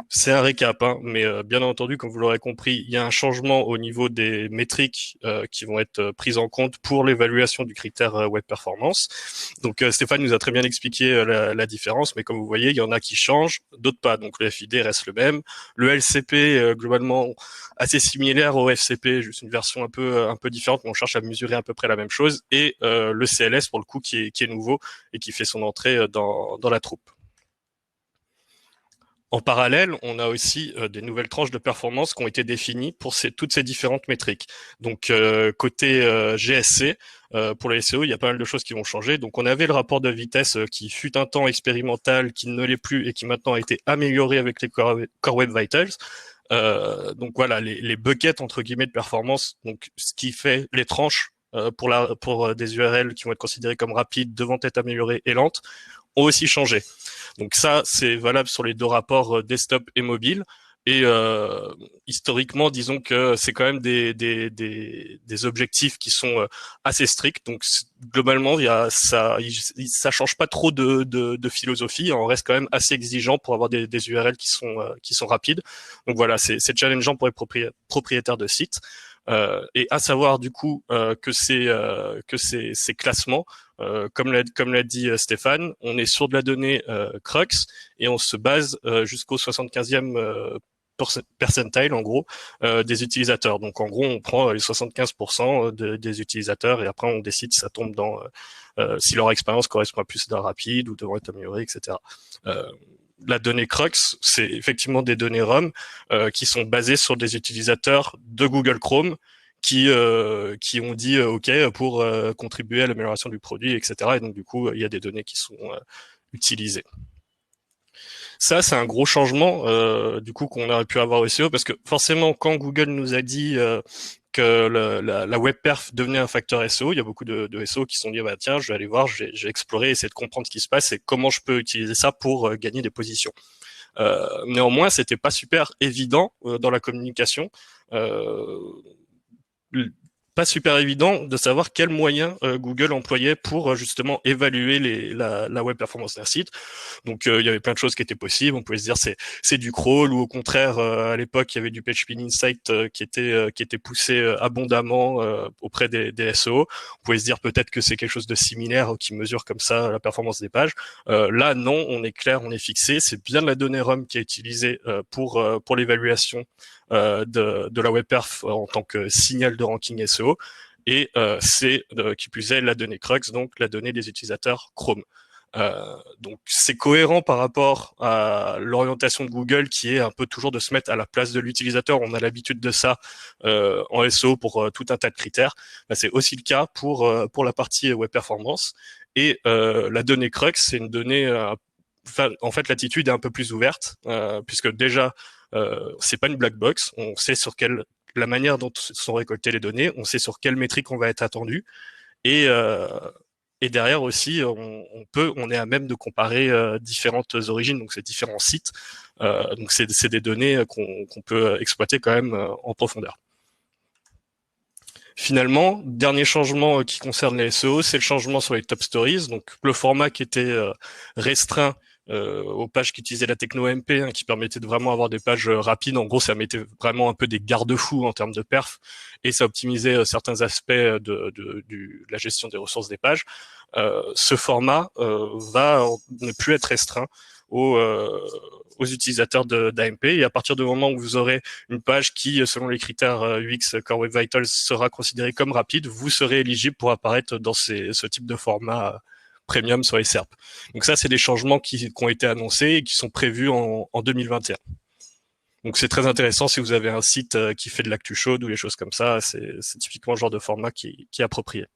c'est un récap, hein, mais bien entendu, comme vous l'aurez compris, il y a un changement au niveau des métriques qui vont être prises en compte pour l'évaluation du critère web performance. Donc Stéphane nous a très bien expliqué la différence, mais comme vous voyez, il y en a qui changent, d'autres pas. Donc le FID reste le même. Le LCP, globalement, assez similaire au FCP, juste une version un peu différente, mais on cherche à mesurer à peu près la même chose. Et le CLS, pour le coup, qui est nouveau et qui fait son entrée dans la troupe. En parallèle, on a aussi des nouvelles tranches de performance qui ont été définies pour toutes ces différentes métriques. Donc côté GSC, pour les SEO, il y a pas mal de choses qui vont changer. Donc on avait le rapport de vitesse qui fut un temps expérimental, qui ne l'est plus et qui maintenant a été amélioré avec les Core Web Vitals. Donc voilà, les buckets entre guillemets de performance, donc ce qui fait les tranches pour des URL qui vont être considérées comme rapides, devant être améliorées et lentes, ont aussi changé. Donc ça, c'est valable sur les deux rapports desktop et mobile. Et historiquement, disons que c'est quand même des objectifs qui sont assez stricts. Donc globalement, ça change pas trop de philosophie. On reste quand même assez exigeant pour avoir des URL qui sont rapides. Donc voilà, c'est challengeant pour les propriétaires de sites. Et à savoir du coup que ces classements, comme l'a dit Stéphane, on est sur de la donnée Crux et on se base jusqu'au 75e percentile en gros des utilisateurs. Donc en gros on prend les 75% des utilisateurs et après on décide si ça tombe dans si leur expérience correspond à plus d'un rapide ou devrait être améliorée, etc. la donnée Crux, c'est effectivement des données ROM qui sont basées sur des utilisateurs de Google Chrome qui ont dit OK pour contribuer à l'amélioration du produit, etc. Et donc du coup, il y a des données qui sont utilisées. Ça, c'est un gros changement du coup qu'on aurait pu avoir au SEO, parce que forcément, quand Google nous a dit que la web perf devenait un facteur SEO, il y a beaucoup de SEO qui se sont dit bah tiens, je vais aller voir, je vais explorer, essayer de comprendre ce qui se passe et comment je peux utiliser ça pour gagner des positions. Néanmoins, c'était pas super évident dans la communication. Pas super évident de savoir quels moyens Google employait pour justement évaluer la web performance d'un site. Donc il y avait plein de choses qui étaient possibles. On pouvait se dire c'est du crawl, ou au contraire à l'époque il y avait du PageSpeed Insight qui était poussé abondamment auprès des SEO. On pouvait se dire peut-être que c'est quelque chose de similaire qui mesure comme ça la performance des pages. Là non, on est clair, on est fixé. C'est bien de la donnée ROM qui est utilisée pour l'évaluation de la web perf en tant que signal de ranking SEO, et c'est qui plus est la donnée Crux, donc la donnée des utilisateurs Chrome. Donc c'est cohérent par rapport à l'orientation de Google qui est un peu toujours de se mettre à la place de l'utilisateur. On a l'habitude de ça en SEO pour tout un tas de critères. Là, c'est aussi le cas pour la partie web performance. Et la donnée Crux, c'est une donnée en fait, l'attitude est un peu plus ouverte, puisque déjà, c'est pas une black box. On sait la manière dont sont récoltées les données, on sait sur quelle métrique on va être attendu, et derrière aussi, on est à même de comparer différentes origines, donc ces différents sites. Donc c'est des données qu'on peut exploiter quand même en profondeur. Finalement, dernier changement qui concerne les SEO, c'est le changement sur les top stories. Donc le format qui était restreint aux pages qui utilisaient la techno MP, qui permettait de vraiment avoir des pages rapides. En gros, ça mettait vraiment un peu des garde-fous en termes de perf, et ça optimisait certains aspects de la gestion des ressources des pages. Ce format va ne plus être restreint aux utilisateurs d'AMP, et à partir du moment où vous aurez une page qui, selon les critères UX Core Web Vitals, sera considérée comme rapide, vous serez éligible pour apparaître dans ce type de format premium sur les SERP. Donc ça, c'est des changements qui ont été annoncés et qui sont prévus en 2021. Donc c'est très intéressant si vous avez un site qui fait de l'actu chaude ou des choses comme ça, c'est typiquement le genre de format qui est approprié.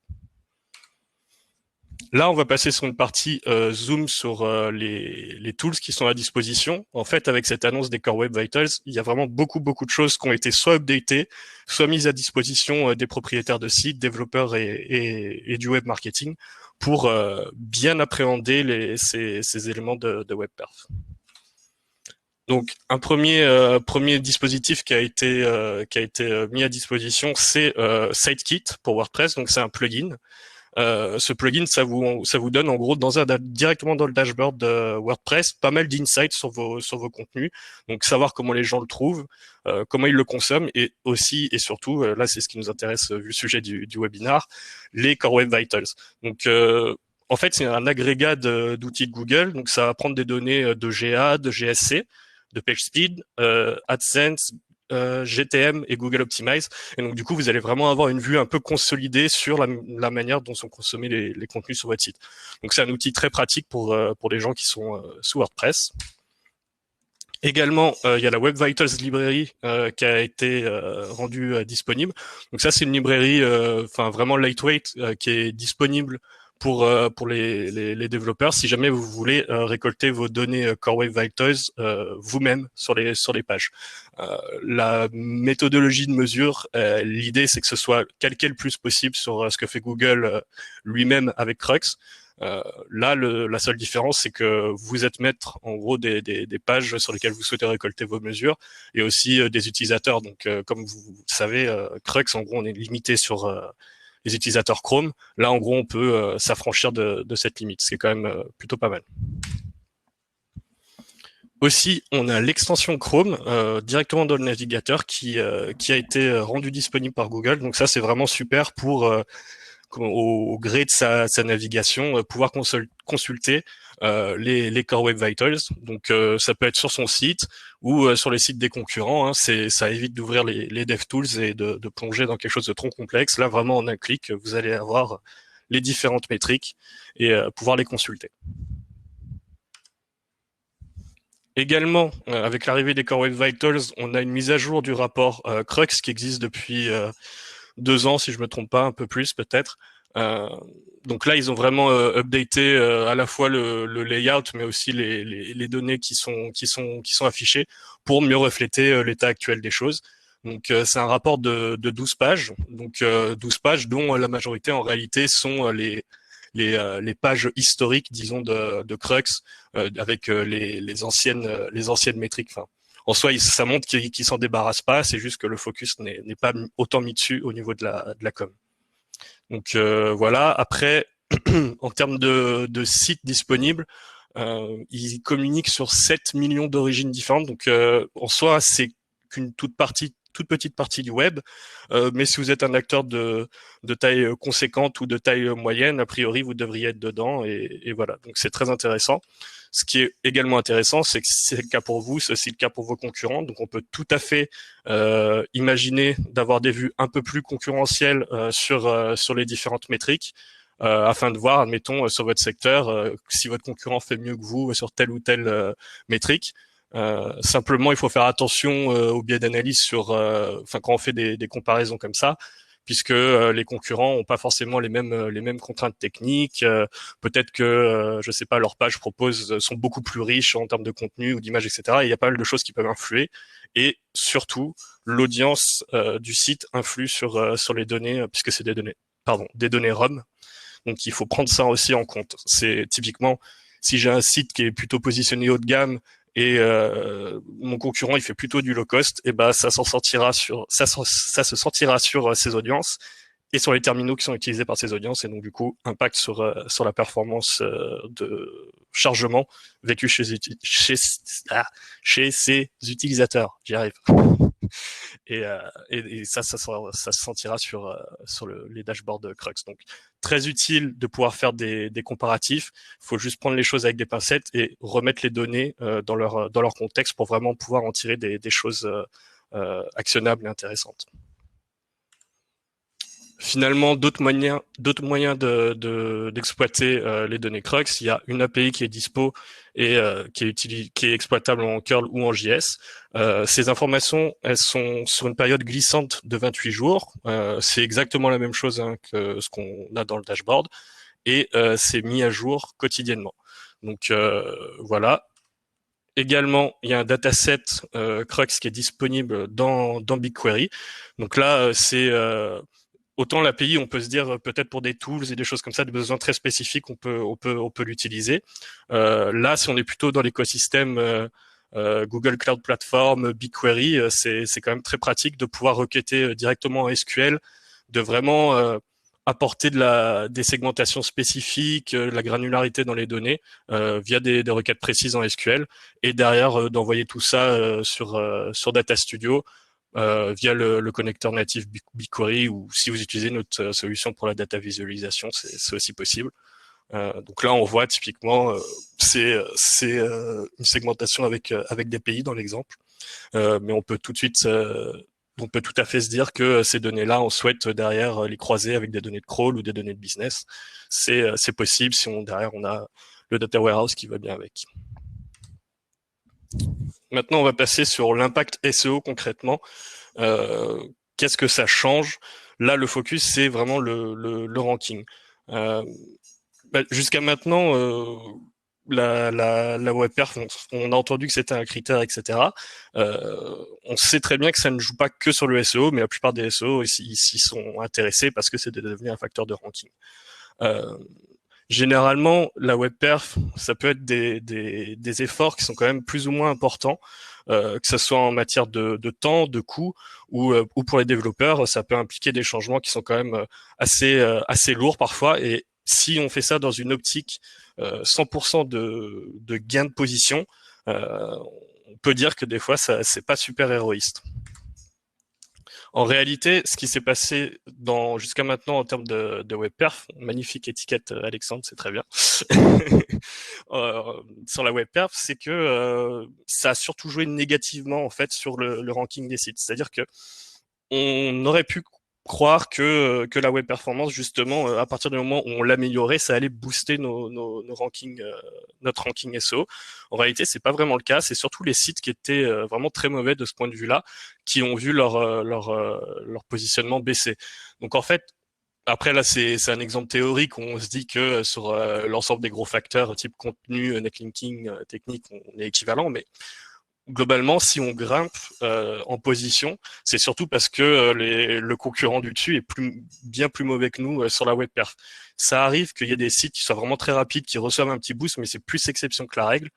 Là, on va passer sur une partie zoom sur les tools qui sont à disposition. En fait, avec cette annonce des Core Web Vitals, il y a vraiment beaucoup de choses qui ont été soit updatées, soit mises à disposition des propriétaires de sites, développeurs et du web marketing pour bien appréhender ces éléments de web perf. Donc, un premier dispositif qui a été mis à disposition, c'est SiteKit pour WordPress. Donc, c'est un plugin. Ce plugin, ça vous donne en gros directement dans le dashboard de WordPress pas mal d'insights sur vos contenus. Donc savoir comment les gens le trouvent, comment ils le consomment, et aussi et surtout, là c'est ce qui nous intéresse vu le sujet du webinaire, les Core Web Vitals. Donc en fait c'est un agrégat d'outils de Google. Donc ça va prendre des données de GA, de GSC, de PageSpeed, AdSense, GTM et Google Optimize, et donc du coup vous allez vraiment avoir une vue un peu consolidée sur la manière dont sont consommés les contenus sur votre site. Donc c'est un outil très pratique pour les gens qui sont sous WordPress. Également, il y a la Web Vitals Library qui a été rendue disponible. Donc ça c'est une librairie vraiment lightweight qui est disponible pour les développeurs si jamais vous voulez récolter vos données Core Web Vitals vous-même sur les pages. La méthodologie de mesure, l'idée c'est que ce soit calqué le plus possible sur ce que fait Google lui-même avec Crux. Là, la seule différence, c'est que vous êtes maître, en gros, des pages sur lesquelles vous souhaitez récolter vos mesures, et aussi des utilisateurs. Donc, comme vous savez, Crux, en gros, on est limité sur les utilisateurs Chrome. Là, en gros, on peut s'affranchir de cette limite, ce qui est quand même plutôt pas mal. Aussi, on a l'extension Chrome directement dans le navigateur qui a été rendu disponible par Google. Donc ça, c'est vraiment super pour au gré de sa navigation, pouvoir consulter les Core Web Vitals. Donc ça peut être sur son site ou sur les sites des concurrents. Ça évite d'ouvrir les DevTools et de plonger dans quelque chose de trop complexe. Là, vraiment, en un clic, vous allez avoir les différentes métriques et pouvoir les consulter. Également, avec l'arrivée des Core Web Vitals, on a une mise à jour du rapport Crux qui existe depuis 2 ans, si je me trompe pas, un peu plus peut-être. Donc là, ils ont vraiment updaté à la fois le layout, mais aussi les données qui sont affichées pour mieux refléter l'état actuel des choses. Donc c'est un rapport de 12 pages, donc 12 pages dont la majorité en réalité sont les pages historiques, disons, de Crux, avec les anciennes métriques. Enfin, en soi, ça montre qu'ils s'en débarrassent pas, c'est juste que le focus n'est pas autant mis dessus au niveau de la com. Donc voilà. Après, en termes de sites disponibles, ils communiquent sur 7 millions d'origines différentes. Donc en soi, c'est qu'une toute petite partie du web. Mais si vous êtes un acteur de taille conséquente ou de taille moyenne, a priori, vous devriez être dedans. Et voilà. Donc c'est très intéressant. Ce qui est également intéressant, c'est que si c'est le cas pour vous, c'est aussi le cas pour vos concurrents. Donc on peut tout à fait imaginer d'avoir des vues un peu plus concurrentielles sur les différentes métriques. Afin de voir, admettons, sur votre secteur, si votre concurrent fait mieux que vous sur telle ou telle métrique. Simplement, il faut faire attention au biais d'analyse quand on fait des comparaisons comme ça, puisque les concurrents ont pas forcément les mêmes contraintes techniques. Peut-être que je sais pas, leurs pages sont beaucoup plus riches en termes de contenu ou d'images, etc. Et il y a pas mal de choses qui peuvent influer. Et surtout, l'audience du site influe sur les données, puisque c'est des données ROM. Donc il faut prendre ça aussi en compte. C'est typiquement, si j'ai un site qui est plutôt positionné haut de gamme et mon concurrent il fait plutôt du low cost, et ben ça se sentira sur ses audiences et sur les terminaux qui sont utilisés par ces audiences, et donc du coup impact sur la performance de chargement vécu chez ces utilisateurs. J'y arrive. Et ça se sentira sur les dashboards de Crux. Donc, très utile de pouvoir faire des comparatifs. Il faut juste prendre les choses avec des pincettes et remettre les données dans leur contexte pour vraiment pouvoir en tirer des choses actionnables et intéressantes. Finalement, d'autres moyens d'exploiter les données Crux. Il y a une API qui est dispo et qui est exploitable en curl ou en JS. Ces informations, elles sont sur une période glissante de 28 jours. C'est exactement la même chose que ce qu'on a dans le dashboard, et c'est mis à jour quotidiennement. Donc voilà. Également, il y a un dataset Crux qui est disponible dans BigQuery. Donc là, c'est autant l'API, on peut se dire peut-être pour des tools et des choses comme ça, des besoins très spécifiques, on peut l'utiliser. Là, si on est plutôt dans l'écosystème Google Cloud Platform, BigQuery, c'est quand même très pratique de pouvoir requêter directement en SQL, de vraiment apporter des segmentations spécifiques, de la granularité dans les données via des requêtes précises en SQL, et derrière d'envoyer tout ça sur Data Studio via le connecteur natif BigQuery, ou si vous utilisez notre solution pour la data visualisation, c'est aussi possible. Donc là, on voit typiquement, c'est une segmentation avec des pays dans l'exemple, mais on peut tout à fait se dire que ces données-là, on souhaite derrière les croiser avec des données de crawl ou des données de business. C'est possible si derrière on a le data warehouse qui va bien avec. Maintenant, on va passer sur l'impact SEO concrètement. Qu'est-ce que ça change? Là, le focus, c'est vraiment le ranking. Jusqu'à maintenant, la web perf, on a entendu que c'était un critère, etc. On sait très bien que ça ne joue pas que sur le SEO, mais la plupart des SEO s'y sont intéressés parce que c'est devenu un facteur de ranking. Généralement, la web perf, ça peut être des efforts qui sont quand même plus ou moins importants, que ce soit en matière de temps, de coût, ou pour les développeurs, ça peut impliquer des changements qui sont quand même assez lourds parfois. Et si on fait ça dans une optique 100% de gain de position, on peut dire que des fois, c'est pas super héroïste. En réalité, ce qui s'est passé jusqu'à maintenant en termes de web perf, magnifique étiquette Alexandre, c'est très bien, sur la web perf, c'est que ça a surtout joué négativement en fait sur le ranking des sites. C'est-à-dire que on aurait pu croire que la web performance, justement, à partir du moment où on l'améliorait, ça allait booster nos rankings, notre ranking SEO. En réalité, c'est pas vraiment le cas. C'est surtout les sites qui étaient vraiment très mauvais de ce point de vue-là, qui ont vu leur positionnement baisser. Donc en fait, après là, c'est un exemple théorique où on se dit que sur l'ensemble des gros facteurs type contenu, netlinking, technique, on est équivalent, mais globalement, si on grimpe en position, c'est surtout parce que le concurrent du dessus est bien plus mauvais que nous sur la web perf. Ça arrive qu'il y ait des sites qui soient vraiment très rapides, qui reçoivent un petit boost, mais c'est plus exception que la règle.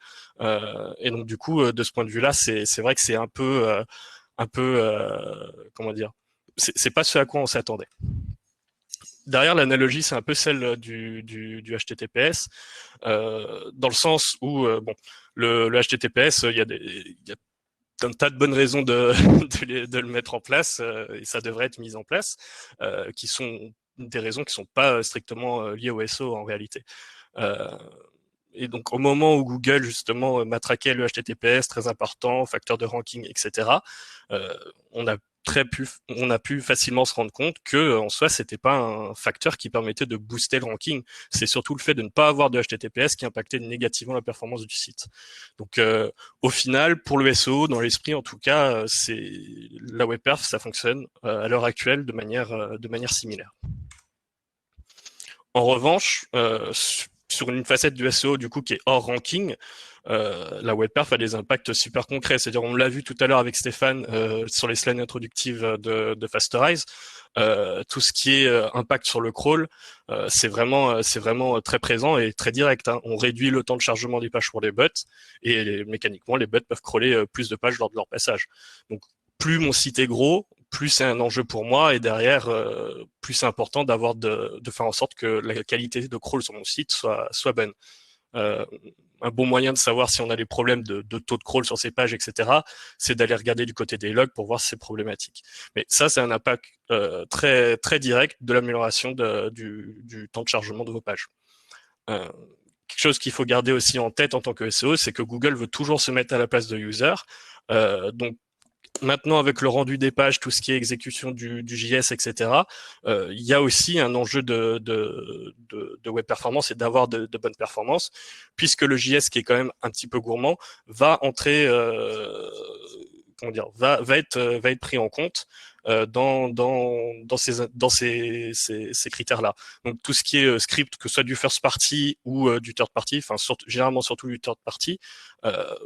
Et donc du coup, de ce point de vue-là, c'est vrai que c'est un peu comment dire, c'est pas ce à quoi on s'attendait. Derrière, l'analogie, c'est un peu celle du HTTPS, dans le sens où, bon, le HTTPS, il y a un tas de bonnes raisons de le mettre en place, et ça devrait être mis en place, qui sont des raisons qui sont pas strictement liées au SEO en réalité. Et donc, au moment où Google, justement, matraquait le HTTPS, très important, facteur de ranking, etc., on a pu facilement se rendre compte que, en soi, c'était pas un facteur qui permettait de booster le ranking. C'est surtout le fait de ne pas avoir de HTTPS qui impactait négativement la performance du site. Donc, au final, pour le SEO, dans l'esprit, en tout cas, c'est la web perf, ça fonctionne à l'heure actuelle de manière similaire. En revanche, sur une facette du SEO du coup qui est hors ranking, la web perf a des impacts super concrets. C'est-à-dire, on l'a vu tout à l'heure avec Stéphane sur les slides introductives de Fasterize. Tout ce qui est impact sur le crawl, c'est vraiment très présent et très direct. Hein. On réduit le temps de chargement des pages pour les bots et mécaniquement, les bots peuvent crawler plus de pages lors de leur passage. Donc, plus mon site est gros, plus c'est un enjeu pour moi et derrière, plus c'est important d'avoir de faire en sorte que la qualité de crawl sur mon site soit bonne. Un bon moyen de savoir si on a des problèmes de taux de crawl sur ces pages, etc., c'est d'aller regarder du côté des logs pour voir si c'est problématique. Mais ça, c'est un impact très très direct de l'amélioration du temps de chargement de vos pages. Quelque chose qu'il faut garder aussi en tête en tant que SEO, c'est que Google veut toujours se mettre à la place de user. Donc maintenant, avec le rendu des pages, tout ce qui est exécution du JS, etc., il y a aussi un enjeu de web performance et d'avoir de bonnes performances, puisque le JS, qui est quand même un petit peu gourmand, va entrer, comment dire, va être pris en compte dans ces critères-là. Donc tout ce qui est script, que ce soit du first party ou du third party, enfin généralement surtout du third party,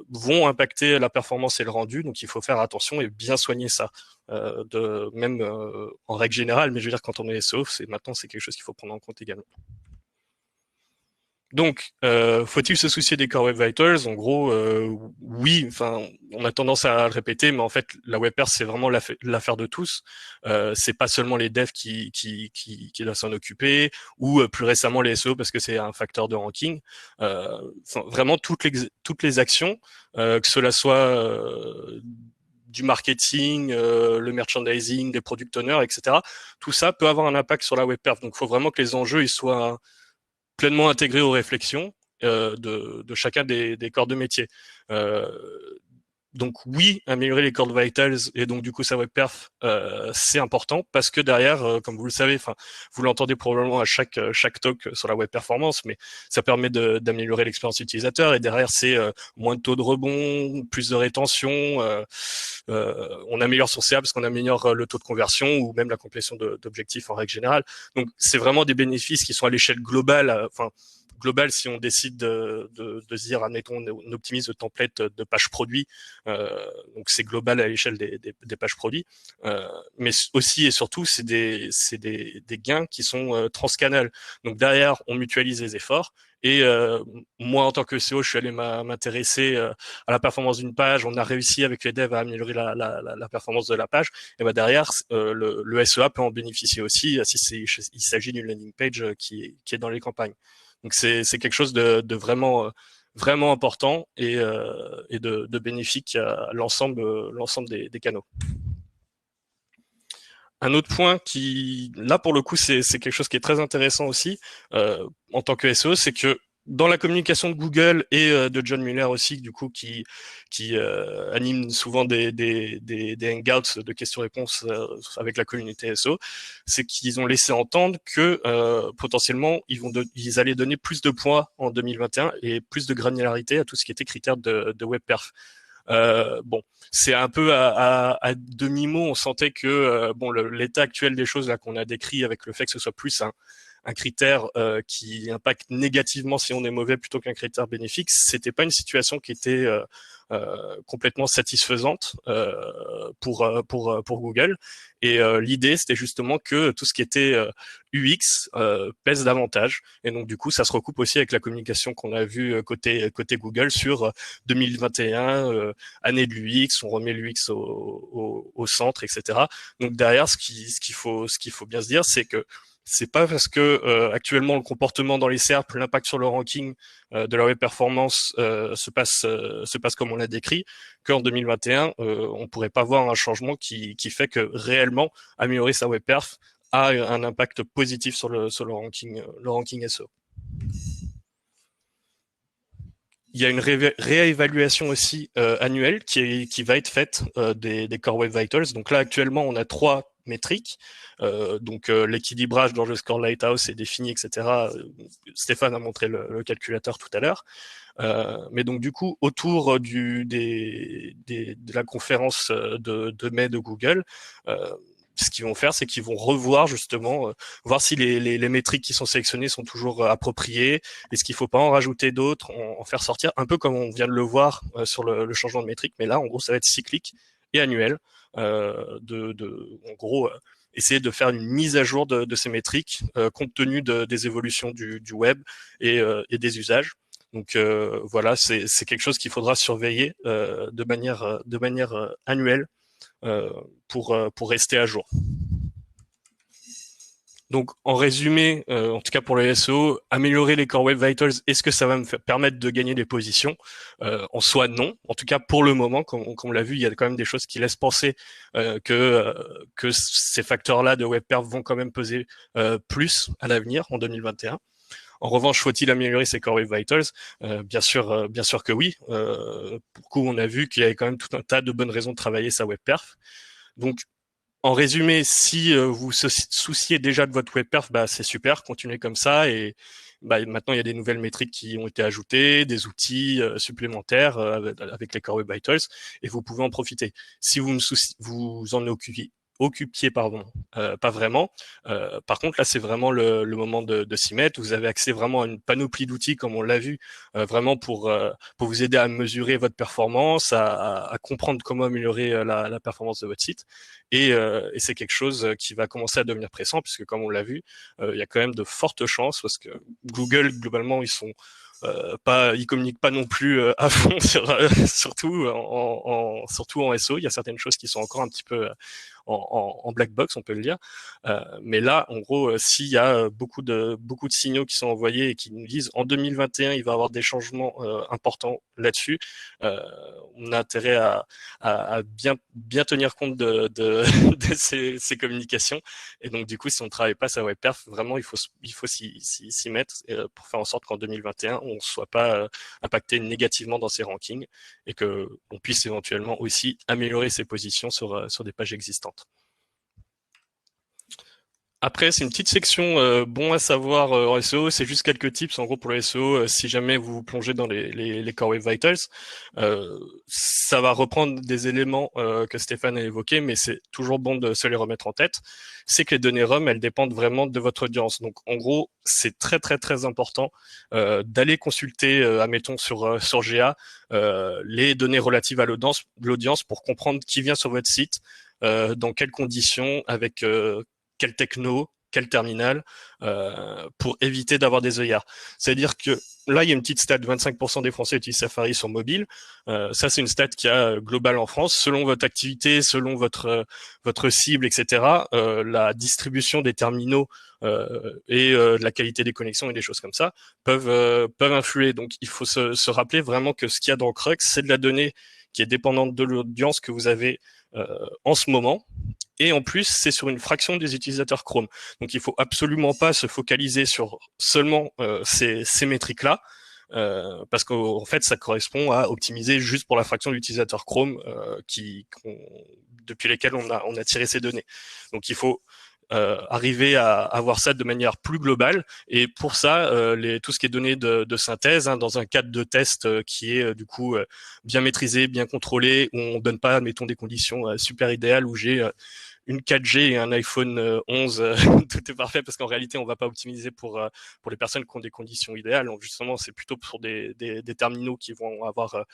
vont impacter la performance et le rendu. Donc il faut faire attention et bien soigner ça, même en règle générale. Mais je veux dire, quand on est SEO, maintenant c'est quelque chose qu'il faut prendre en compte également. Donc, faut-il se soucier des Core Web Vitals? En gros, oui. Enfin, on a tendance à le répéter, mais en fait, la web perf, c'est vraiment l'affaire de tous. C'est pas seulement les devs qui doivent s'en occuper, ou plus récemment les SEO parce que c'est un facteur de ranking. Vraiment toutes les actions, que cela soit du marketing, le merchandising, des product owners, etc. Tout ça peut avoir un impact sur la web perf. Donc, il faut vraiment que les enjeux ils soient pleinement intégré aux réflexions de chacun des corps de métier. Donc oui, améliorer les core vitals et donc du coup sa web perf, c'est important parce que derrière, comme vous le savez, enfin vous l'entendez probablement à chaque talk sur la web performance, mais ça permet d'améliorer l'expérience utilisateur et derrière c'est moins de taux de rebond, plus de rétention. On améliore son CA parce qu'on améliore le taux de conversion ou même la complétion d'objectifs en règle générale. Donc c'est vraiment des bénéfices qui sont à l'échelle globale. Enfin global si on décide de se dire, admettons, on optimise le template de page produit, donc c'est global à l'échelle des pages produits, mais aussi et surtout, c'est des gains qui sont transcanal. Donc derrière, on mutualise les efforts. Et moi, en tant que SEO, je suis allé m'intéresser à la performance d'une page. On a réussi avec les devs à améliorer la performance de la page. Et ben derrière, le SEA peut en bénéficier aussi si il s'agit d'une landing page qui est dans les campagnes. Donc c'est quelque chose de vraiment vraiment important et de bénéfique à l'ensemble des canaux. Un autre point qui, là pour le coup, c'est quelque chose qui est très intéressant aussi en tant que SEO, c'est que dans la communication de Google et de John Mueller aussi, du coup, qui anime souvent des hangouts de questions-réponses avec la communauté SEO, c'est qu'ils ont laissé entendre que potentiellement ils allaient donner plus de points en 2021 et plus de granularité à tout ce qui était critères de WebPerf. Bon, c'est un peu à demi-mot, on sentait que bon, l'état actuel des choses là qu'on a décrit avec le fait que ce soit plus un critère qui impacte négativement si on est mauvais plutôt qu'un critère bénéfique, c'était pas une situation qui était complètement satisfaisante pour Google. Et l'idée, c'était justement que tout ce qui était UX pèse davantage. Et donc, du coup, ça se recoupe aussi avec la communication qu'on a vue côté Google sur 2021, année de l'UX, on remet l'UX au centre, etc. Donc, derrière, ce qu'il faut bien se dire, c'est que c'est pas parce que actuellement le comportement dans les SERP, l'impact sur le ranking de la web performance se passe comme on l'a décrit, qu'en 2021 on pourrait pas voir un changement qui fait que réellement améliorer sa web perf a un impact positif sur le ranking SEO. Il y a une réévaluation aussi annuelle qui va être faite des Core Web Vitals. Donc là actuellement on a 3 métriques. Donc l'équilibrage dans le score Lighthouse est défini, etc. Stéphane a montré le calculateur tout à l'heure. Mais donc du coup, autour de la conférence de mai de Google, ce qu'ils vont faire, c'est qu'ils vont revoir justement, voir si les métriques qui sont sélectionnées sont toujours appropriées, est-ce qu'il faut pas en rajouter d'autres, en faire sortir, un peu comme on vient de le voir sur le changement de métrique, mais là, en gros, ça va être cyclique et annuel, en gros, essayer de faire une mise à jour de ces métriques compte tenu des évolutions du web et des usages. Donc voilà, c'est quelque chose qu'il faudra surveiller de manière annuelle pour rester à jour. Donc, en résumé, en tout cas pour le SEO, améliorer les Core Web Vitals, est-ce que ça va me permettre de gagner des positions? En soi, non. En tout cas, pour le moment, comme on l'a vu, il y a quand même des choses qui laissent penser que ces facteurs-là de WebPerf vont quand même peser plus à l'avenir, en 2021. En revanche, faut-il améliorer ces Core Web Vitals? Bien sûr que oui. Pour le coup, on a vu qu'il y avait quand même tout un tas de bonnes raisons de travailler sa WebPerf. Donc, en résumé, si vous souciez déjà de votre WebPerf, bah, c'est super, continuez comme ça. Et bah, maintenant, il y a des nouvelles métriques qui ont été ajoutées, des outils supplémentaires avec les Core Web Vitals, et vous pouvez en profiter. Si vous en occupiez, pas vraiment. Par contre, là, c'est vraiment le moment de s'y mettre. Vous avez accès vraiment à une panoplie d'outils, comme on l'a vu, vraiment pour vous aider à mesurer votre performance, à comprendre comment améliorer la performance de votre site. Et c'est quelque chose qui va commencer à devenir pressant, puisque comme on l'a vu, il y a quand même de fortes chances, parce que Google, globalement, ils communiquent pas non plus à fond surtout en SEO. Il y a certaines choses qui sont encore un petit peu en black box, on peut le dire. Mais là, en gros, s'il y a beaucoup de signaux qui sont envoyés et qui nous disent en 2021, il va y avoir des changements importants là-dessus, on a intérêt à bien tenir compte de ces communications. Et donc, du coup, si on ne travaille pas sa web perf, vraiment, il faut s'y mettre pour faire en sorte qu'en 2021, on ne soit pas impacté négativement dans ces rankings et qu'on puisse éventuellement aussi améliorer ses positions sur des pages existantes. Après, c'est une petite section bon à savoir en SEO. C'est juste quelques tips en gros pour le SEO si jamais vous vous plongez dans les Core Web Vitals. Ça va reprendre des éléments que Stéphane a évoqués, mais c'est toujours bon de se les remettre en tête. C'est que les données ROM, elles dépendent vraiment de votre audience. Donc en gros, c'est très très très important d'aller consulter, admettons sur GA, les données relatives à l'audience pour comprendre qui vient sur votre site, dans quelles conditions, avec quel techno, quel terminal, pour éviter d'avoir des œillards. C'est-à-dire que là, il y a une petite stat, 25% des Français utilisent Safari sur mobile. Ça, c'est une stat qui a globale en France. Selon votre activité, selon votre cible, etc., la distribution des terminaux et la qualité des connexions et des choses comme ça peuvent influer. Donc, il faut se rappeler vraiment que ce qu'il y a dans Crux, c'est de la donnée qui est dépendante de l'audience que vous avez en ce moment. Et en plus, c'est sur une fraction des utilisateurs Chrome. Donc, il faut absolument pas se focaliser sur seulement ces métriques-là, parce qu'en fait, ça correspond à optimiser juste pour la fraction d'utilisateurs Chrome depuis lesquels on a tiré ces données. Donc, il faut arriver à avoir ça de manière plus globale, et pour ça tout ce qui est données de synthèse dans un cadre de test qui est du coup bien maîtrisé, bien contrôlé, où on donne pas, mettons, des conditions super idéales, où j'ai une 4G et un iPhone 11, tout est parfait, parce qu'en réalité, on va pas optimiser pour les personnes qui ont des conditions idéales. Donc justement, c'est plutôt pour des terminaux qui vont avoir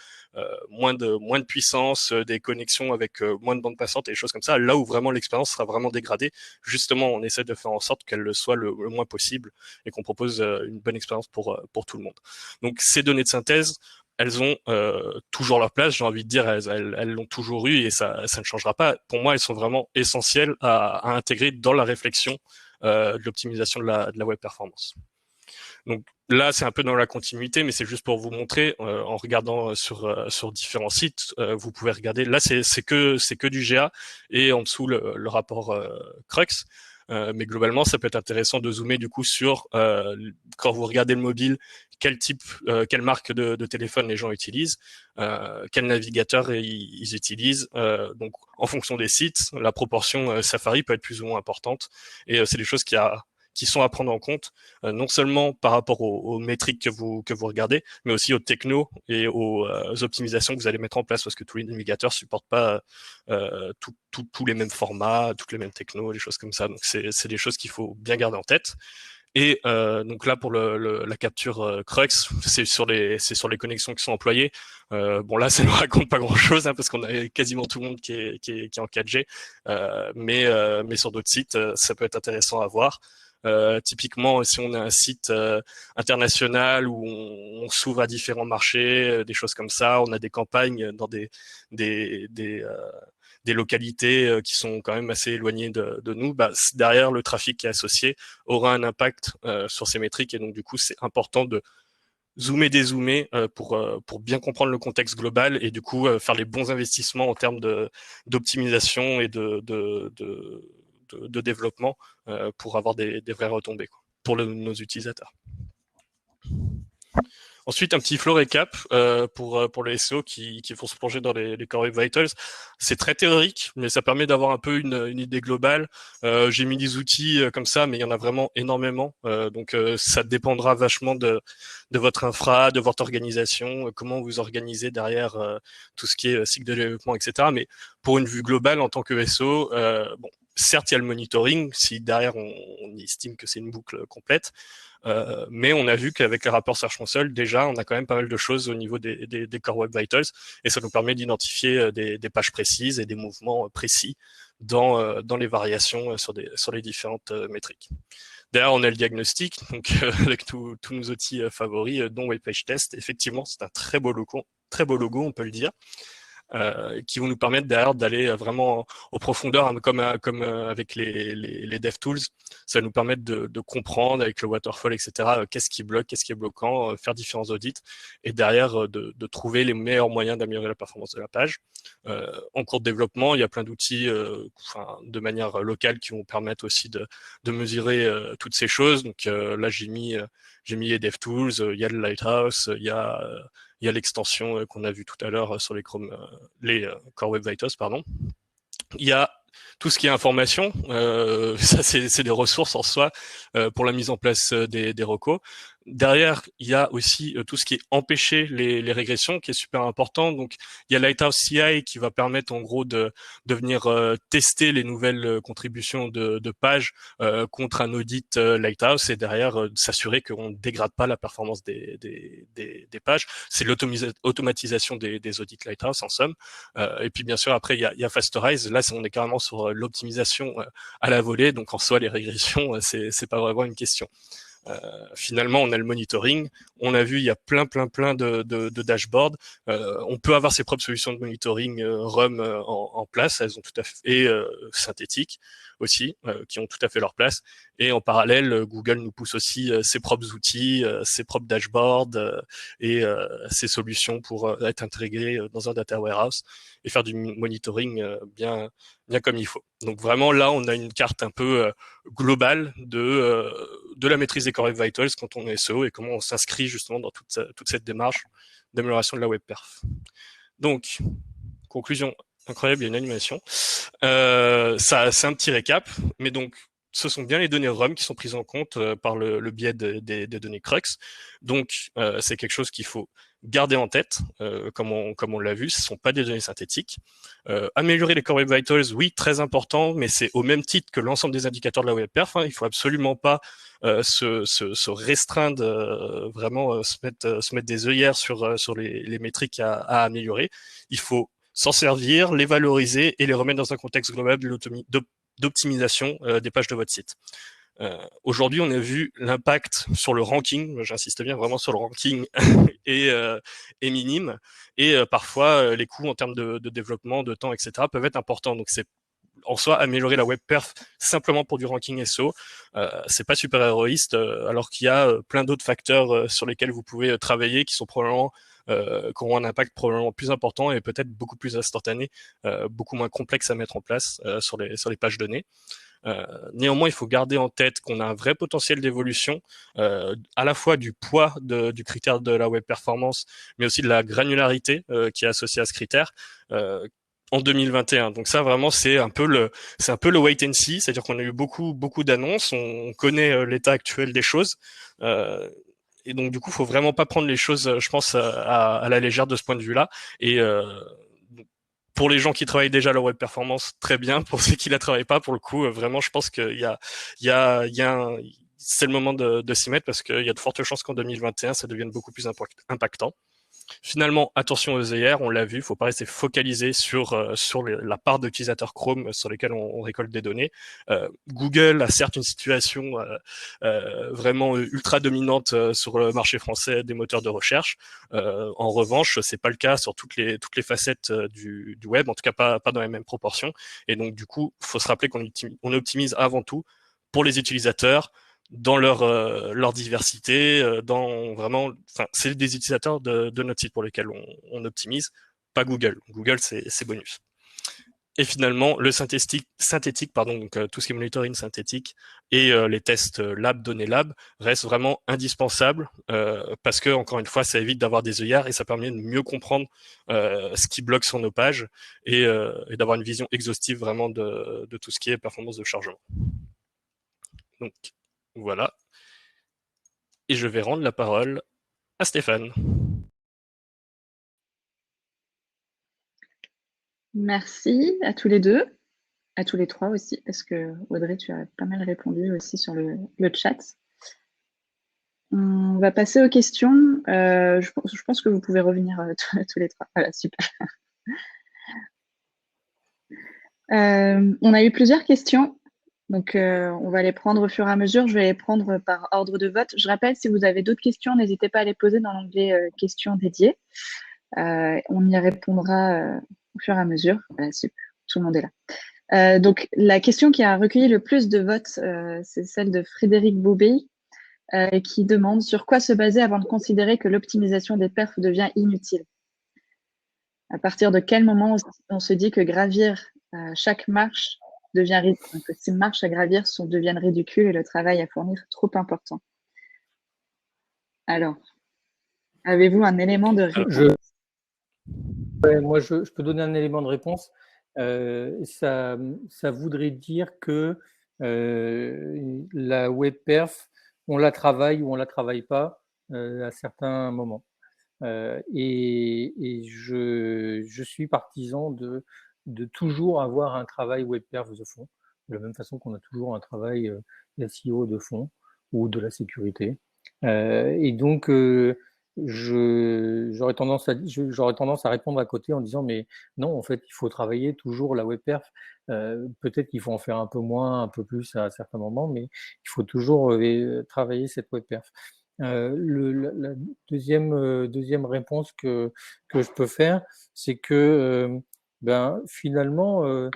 moins de puissance, des connexions avec moins de bande passante et des choses comme ça, là où vraiment l'expérience sera vraiment dégradée. Justement, on essaie de faire en sorte qu'elle le soit le moins possible, et qu'on propose une bonne expérience pour tout le monde. Donc ces données de synthèse, elles ont toujours leur place, j'ai envie de dire, elles l'ont toujours eu, et ça ne changera pas. Pour moi, elles sont vraiment essentielles à intégrer dans la réflexion de l'optimisation de la web performance. Donc là, c'est un peu dans la continuité, mais c'est juste pour vous montrer, en regardant sur différents sites, vous pouvez regarder. Là, c'est que du GA, et en dessous le rapport Crux. Mais globalement, ça peut être intéressant de zoomer du coup sur quand vous regardez le mobile, quelle marque de téléphone les gens utilisent, quel navigateur ils utilisent. Donc, en fonction des sites, la proportion Safari peut être plus ou moins importante. Et c'est des choses qui sont à prendre en compte, non seulement par rapport aux métriques que vous regardez, mais aussi aux technos et aux optimisations que vous allez mettre en place, parce que tous les navigateurs supportent pas tous les mêmes formats, toutes les mêmes technos, des choses comme ça. Donc c'est des choses qu'il faut bien garder en tête. Et donc là, pour la capture Crux, c'est sur les connexions qui sont employées. Bon, là, ça ne raconte pas grand-chose, parce qu'on a quasiment tout le monde qui est en 4G, mais sur d'autres sites, ça peut être intéressant à voir. Typiquement, si on a un site international où on s'ouvre à différents marchés, des choses comme ça, on a des campagnes dans des localités qui sont quand même assez éloignées de nous, derrière, le trafic qui est associé aura un impact sur ces métriques, et donc du coup, c'est important de dézoomer pour bien comprendre le contexte global, et du coup faire les bons investissements en termes d'optimisation et de développement pour avoir des vraies retombées pour nos utilisateurs. Ensuite, un petit flow récap pour les SEO qui vont se plonger dans les Core Web Vitals. C'est très théorique, mais ça permet d'avoir un peu une idée globale. J'ai mis des outils comme ça, mais il y en a vraiment énormément. Donc, ça dépendra vachement de votre infra, de votre organisation, comment vous organisez derrière tout ce qui est cycle de développement, etc. Mais pour une vue globale en tant que SEO, bon, certes, il y a le monitoring, si derrière on estime que c'est une boucle complète. Mais on a vu qu'avec les rapports Search Console, déjà, on a quand même pas mal de choses au niveau des Core Web Vitals, et ça nous permet d'identifier des pages précises et des mouvements précis dans les variations sur les différentes métriques. Derrière, on a le diagnostic, donc avec tous nos outils favoris, dont WebPage Test. Effectivement, c'est un très beau logo, on peut le dire. Qui vont nous permettre derrière d'aller vraiment aux profondeurs, comme avec les DevTools. Ça va nous permettre de comprendre avec le waterfall, etc., qu'est-ce qui bloque, qu'est-ce qui est bloquant, faire différents audits, et derrière de trouver les meilleurs moyens d'améliorer la performance de la page. En cours de développement, il y a plein d'outils de manière locale qui vont permettre aussi de mesurer toutes ces choses. Donc là, j'ai mis les DevTools, il y a le Lighthouse, il y a l'extension qu'on a vue tout à l'heure sur les Core Web Vitals, pardon. Il y a tout ce qui est information, ça c'est des ressources en soi pour la mise en place des recos. Derrière, il y a aussi tout ce qui est empêcher les régressions, qui est super important. Donc, il y a Lighthouse CI qui va permettre en gros de venir tester les nouvelles contributions de pages contre un audit Lighthouse, et derrière s'assurer qu'on ne dégrade pas la performance des pages. C'est l'automatisation des audits Lighthouse en somme. Et puis bien sûr, après, il y a Fasterize. Là, on est carrément sur l'optimisation à la volée. Donc en soi, les régressions, c'est pas vraiment une question. Finalement, on a le monitoring. On a vu, il y a plein de dashboards. On peut avoir ses propres solutions de monitoring RUM en place. Elles ont tout à fait et synthétiques aussi, qui ont tout à fait leur place. Et en parallèle, Google nous pousse aussi ses propres outils, ses propres dashboards et ses solutions pour être intégrés dans un data warehouse et faire du monitoring bien comme il faut. Donc vraiment là, on a une carte un peu globale de la maîtrise des Core Web Vitals quand on est SEO et comment on s'inscrit justement dans toute cette démarche d'amélioration de la web perf. Donc, conclusion incroyable, il y a une animation. Ça, c'est un petit récap, mais donc ce sont bien les données RUM qui sont prises en compte par le biais des données Crux. Donc, c'est quelque chose qu'il faut garder en tête, comme on l'a vu, ce ne sont pas des données synthétiques. Améliorer les Core Web Vitals, oui, très important, mais c'est au même titre que l'ensemble des indicateurs de la web perf. Il faut absolument pas se restreindre, vraiment se mettre des œillères sur les métriques à améliorer. Il faut s'en servir, les valoriser et les remettre dans un contexte global d'optimisation des pages de votre site. Aujourd'hui, on a vu l'impact sur le ranking, j'insiste bien vraiment sur le ranking, est minime. Et parfois, les coûts en termes de développement, de temps, etc. peuvent être importants. Donc, c'est en soi améliorer la web perf simplement pour du ranking SEO, c'est pas super héroïste, alors qu'il y a plein d'autres facteurs sur lesquels vous pouvez travailler qui sont probablement qui auront un impact probablement plus important et peut-être beaucoup plus instantané, beaucoup moins complexe à mettre en place sur les pages données. Néanmoins, il faut garder en tête qu'on a un vrai potentiel d'évolution, à la fois du poids du critère de la web performance, mais aussi de la granularité qui est associée à ce critère. En 2021. Donc ça vraiment c'est un peu le wait and see, c'est-à-dire qu'on a eu beaucoup d'annonces, on connaît l'état actuel des choses. Et donc du coup, faut vraiment pas prendre les choses, je pense, à la légère de ce point de vue-là. Et pour les gens qui travaillent déjà la web performance, très bien. Pour ceux qui la travaillent pas, pour le coup, vraiment, je pense qu'il c'est le moment de s'y mettre parce qu'il y a de fortes chances qu'en 2021, ça devienne beaucoup plus impactant. Finalement, attention aux œillères, on l'a vu, il ne faut pas rester focalisé sur la part d'utilisateurs Chrome sur lesquels on récolte des données. Google a certes une situation vraiment ultra dominante sur le marché français des moteurs de recherche. En revanche, c'est pas le cas sur toutes les facettes du web, en tout cas pas dans les mêmes proportions. Et donc du coup, il faut se rappeler qu'on optimise avant tout pour les utilisateurs, dans leur diversité, dans vraiment, enfin, c'est des utilisateurs de notre site pour lesquels on optimise, pas Google. Google, c'est bonus. Et finalement, le synthétique, pardon, donc tout ce qui est monitoring synthétique et les tests lab, données lab, restent vraiment indispensables parce que, encore une fois, ça évite d'avoir des œillères et ça permet de mieux comprendre ce qui bloque sur nos pages et d'avoir une vision exhaustive vraiment de tout ce qui est performance de chargement. Donc, voilà. Et je vais rendre la parole à Stéphane. Merci à tous les deux, à tous les trois aussi, parce que Audrey, tu as pas mal répondu aussi sur le chat. On va passer aux questions. Je pense que vous pouvez revenir tous les trois. Voilà, super. On a eu plusieurs questions. Donc, on va les prendre au fur et à mesure. Je vais les prendre par ordre de vote. Je rappelle, si vous avez d'autres questions, n'hésitez pas à les poser dans l'onglet questions dédiées. On y répondra au fur et à mesure. Voilà, super, tout le monde est là. Donc, la question qui a recueilli le plus de votes, c'est celle de Frédéric Boubé, qui demande sur quoi se baser avant de considérer que l'optimisation des perfs devient inutile. À partir de quel moment on se dit que gravir chaque marche devient que ces marches à gravir deviennent ridicules et le travail à fournir trop important. Alors, avez-vous un élément de réponse? Moi, je peux donner un élément de réponse. Ça voudrait dire que la web perf, on la travaille ou on la travaille pas à certains moments. Et je suis partisan de toujours avoir un travail web perf de fond, de la même façon qu'on a toujours un travail SEO de fond ou de la sécurité. Et donc, j'aurais tendance à répondre à côté en disant mais non, en fait, il faut travailler toujours la web perf. Peut-être qu'il faut en faire un peu moins, un peu plus à certains moments, mais il faut toujours travailler cette web perf. La deuxième réponse que je peux faire, c'est que ben, finalement,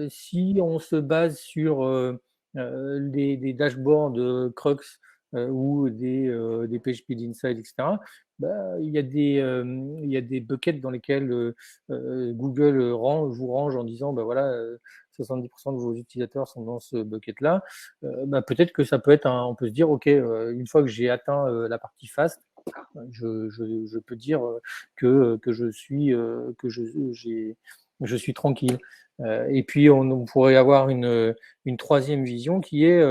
si on se base sur des dashboards Crux ou des PageSpeed Insight, etc., bah, il y a des buckets dans lesquels Google vous range en disant bah, voilà, 70% de vos utilisateurs sont dans ce bucket-là. Bah, peut-être que ça peut être on peut se dire, OK, une fois que j'ai atteint la partie fast, je peux dire que je suis tranquille. Et puis, on pourrait avoir une troisième vision qui est,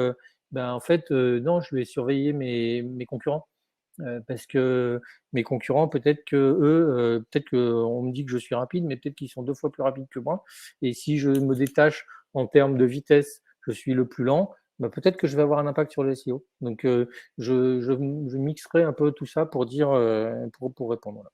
ben, en fait, non, je vais surveiller mes concurrents. Parce que mes concurrents, peut-être que eux, peut-être qu'on me dit que je suis rapide, mais peut-être qu'ils sont 2 fois plus rapides que moi. Et si je me détache en termes de vitesse, je suis le plus lent, bah, peut-être que je vais avoir un impact sur le SEO. Donc, je mixerai un peu tout ça pour dire, pour répondre. Là.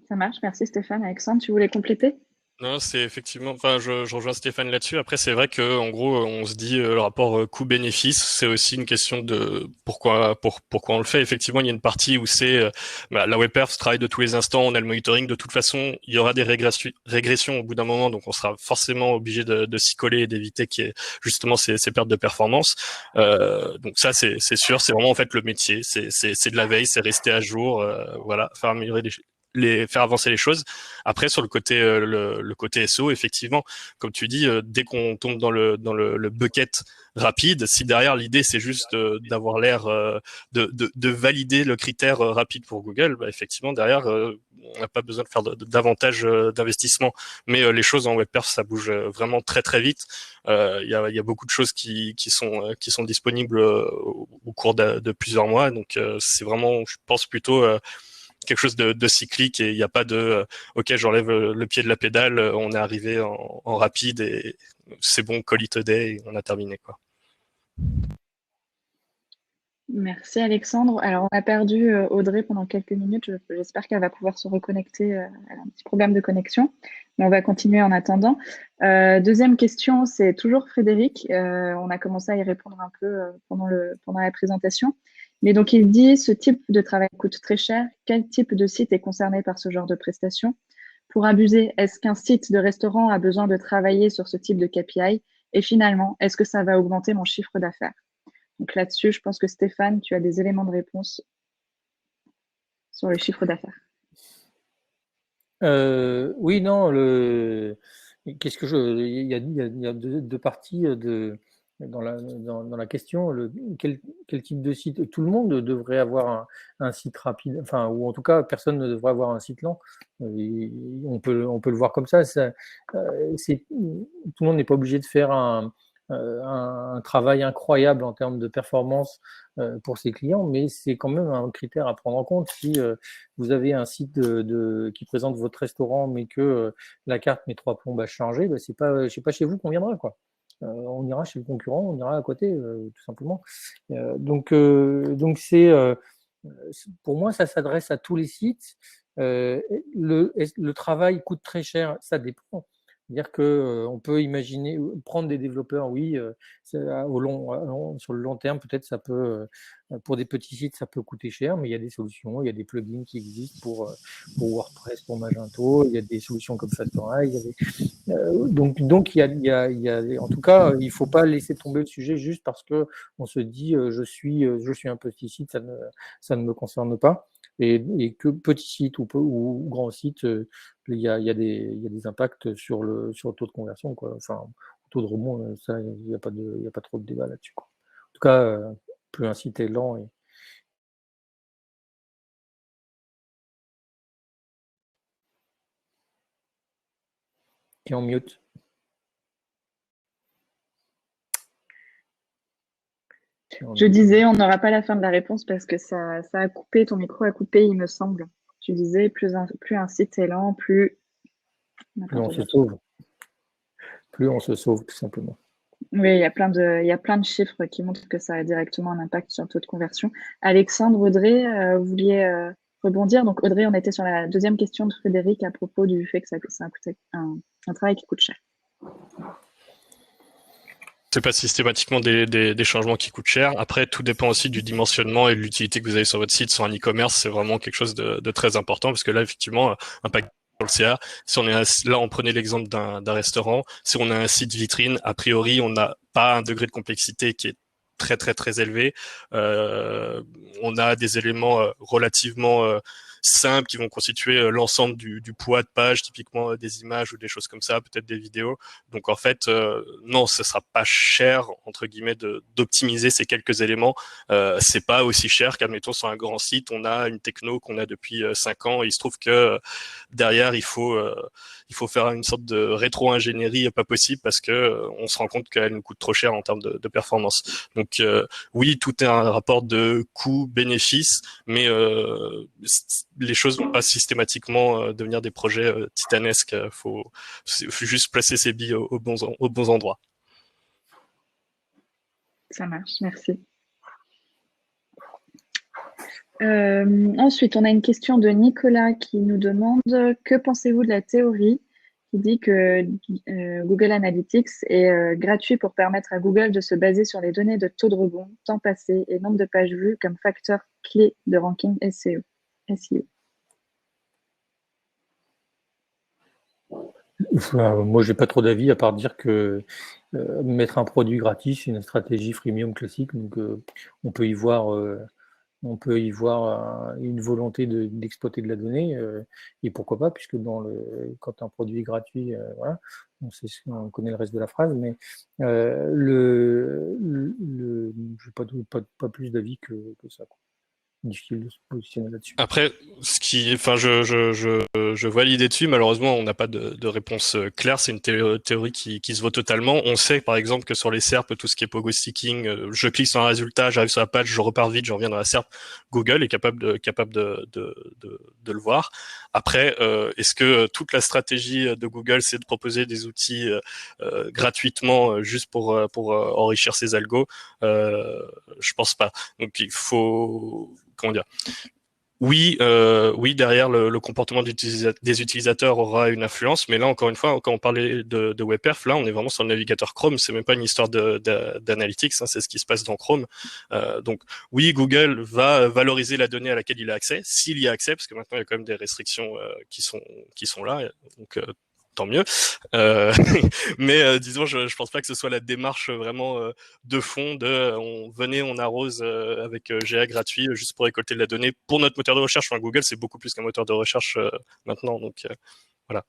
Ça marche, merci Stéphane. Alexandre, tu voulais compléter? Non, c'est effectivement, enfin, je rejoins Stéphane là-dessus. Après, c'est vrai que, en gros, on se dit le rapport coût-bénéfice, c'est aussi une question de pourquoi on le fait. Effectivement, il y a une partie où c'est la web perf travaille de tous les instants, on a le monitoring. De toute façon, il y aura des régressions au bout d'un moment, donc on sera forcément obligé de s'y coller et d'éviter qu'il y ait justement ces pertes de performance. Donc ça, c'est sûr, c'est vraiment en fait le métier, c'est de la veille, c'est rester à jour, voilà, faire améliorer faire avancer les choses. Après, sur le côté le côté SEO, effectivement, comme tu dis, dès qu'on tombe dans le bucket rapide, si derrière l'idée c'est juste d'avoir l'air de valider le critère rapide pour Google, bah, effectivement derrière on n'a pas besoin de faire davantage d'investissement. Mais les choses en web perf, ça bouge vraiment très très vite. Il y a beaucoup de choses qui sont disponibles au cours de plusieurs mois. Donc c'est vraiment, je pense plutôt quelque chose de cyclique et il n'y a pas de ok, j'enlève le pied de la pédale, on est arrivé en rapide et c'est bon, call it a day, on a terminé quoi. Merci Alexandre. Alors on a perdu Audrey pendant quelques minutes. J'espère qu'elle va pouvoir se reconnecter. Elle a un petit problème de connexion, mais on va continuer en attendant. Deuxième question, c'est toujours Frédéric. On a commencé à y répondre un peu pendant la présentation. Mais donc il dit, ce type de travail coûte très cher. Quel type de site est concerné par ce genre de prestation? Pour abuser, est-ce qu'un site de restaurant a besoin de travailler sur ce type de KPI? Et finalement, est-ce que ça va augmenter mon chiffre d'affaires? Donc là-dessus, je pense que Stéphane, tu as des éléments de réponse sur le chiffre d'affaires. Oui, non, qu'est-ce que il y a deux parties dans la question. Quel type de site? Tout le monde devrait avoir un site rapide, enfin, ou en tout cas, personne ne devrait avoir un site lent. On peut le voir comme ça. Tout le monde n'est pas obligé de faire un travail incroyable en termes de performance pour ses clients, mais c'est quand même un critère à prendre en compte. Si vous avez un site qui présente votre restaurant, mais que la carte met 3 plombes à changer, bah, c'est pas chez vous qu'on viendra, quoi. On ira chez le concurrent, on ira à côté, tout simplement. Donc pour moi, ça s'adresse à tous les sites. Le travail coûte très cher, ça dépend. C'est-à-dire qu'on peut imaginer prendre des développeurs, oui, sur le long terme, peut-être ça peut, pour des petits sites, ça peut coûter cher, mais il y a des solutions, il y a des plugins qui existent pour WordPress, pour Magento, il y a des solutions comme Factorize. Donc en tout cas, il ne faut pas laisser tomber le sujet juste parce qu'on se dit je suis un petit site, ça ne me concerne pas. Et que petit site ou grand site, il y a des impacts sur le taux de conversion, quoi. Enfin, le taux de rebond, ça, il n'y a pas trop de débat là-dessus, quoi. En tout cas, plus un site est lent et en mute. Je disais, on n'aura pas la fin de la réponse parce que ça a coupé, ton micro a coupé, il me semble. Tu disais, plus un site est lent, plus on se sauve. Plus on se sauve, tout simplement. Oui, il y a plein de chiffres qui montrent que ça a directement un impact sur le taux de conversion. Alexandre, Audrey, vous vouliez rebondir. Donc, Audrey, on était sur la deuxième question de Frédéric à propos du fait que ça coûte un travail qui coûte cher. C'est pas systématiquement des changements qui coûtent cher. Après, tout dépend aussi du dimensionnement et de l'utilité que vous avez sur votre site. Sur un e-commerce, c'est vraiment quelque chose de très important parce que là, effectivement, un paquet sur le CA, si on est là, on prenait l'exemple d'un restaurant. Si on a un site vitrine, a priori, on n'a pas un degré de complexité qui est très très très élevé. On a des éléments relativement simples qui vont constituer l'ensemble du poids de page, typiquement des images ou des choses comme ça, peut-être des vidéos. Donc en fait, non, ce sera pas cher entre guillemets d'optimiser ces quelques éléments. C'est pas aussi cher qu'admettons sur un grand site, on a une techno qu'on a depuis 5 ans et il se trouve que derrière il faut faire une sorte de rétro-ingénierie pas possible parce que on se rend compte qu'elle nous coûte trop cher en termes de performance. Donc oui, tout est un rapport de coût-bénéfice, mais les choses vont pas systématiquement devenir des projets titanesques. Faut juste placer ses billes aux bons endroits. Ça marche, merci. Ensuite, on a une question de Nicolas qui nous demande « Que pensez-vous de la théorie qui dit que Google Analytics est gratuit pour permettre à Google de se baser sur les données de taux de rebond, temps passé et nombre de pages vues comme facteur clé de ranking SEO ?» Moi, j'ai pas trop d'avis à part dire que mettre un produit gratis, c'est une stratégie freemium classique. Donc, on peut y voir une volonté d'exploiter de la donnée, et pourquoi pas, puisque quand un produit est gratuit, voilà, on connaît le reste de la phrase, mais je n'ai pas plus d'avis que ça, quoi. Difficile de se positionner là-dessus. Après, je vois l'idée dessus. Malheureusement, on n'a pas de réponse claire. C'est une théorie qui se vaut totalement. On sait, par exemple, que sur les SERP, tout ce qui est pogo sticking, je clique sur un résultat, j'arrive sur la page, je repars vite, je reviens dans la SERP. Google est capable de le voir. Après, est-ce que toute la stratégie de Google, c'est de proposer des outils gratuitement juste pour enrichir ses algos? Je pense pas. Donc, il faut comment dire? Oui, derrière le comportement des utilisateurs aura une influence, mais là encore une fois, quand on parlait de WebPerf, là on est vraiment sur le navigateur Chrome, c'est même pas une histoire d'analytics, hein, c'est ce qui se passe dans Chrome. Donc oui, Google va valoriser la donnée à laquelle il a accès, s'il y a accès, parce que maintenant il y a quand même des restrictions qui sont là, donc tant mieux. Mais disons, je pense pas que ce soit la démarche vraiment de fond on arrose avec GA gratuit juste pour récolter de la donnée pour notre moteur de recherche. Enfin, Google, c'est beaucoup plus qu'un moteur de recherche maintenant. Donc voilà.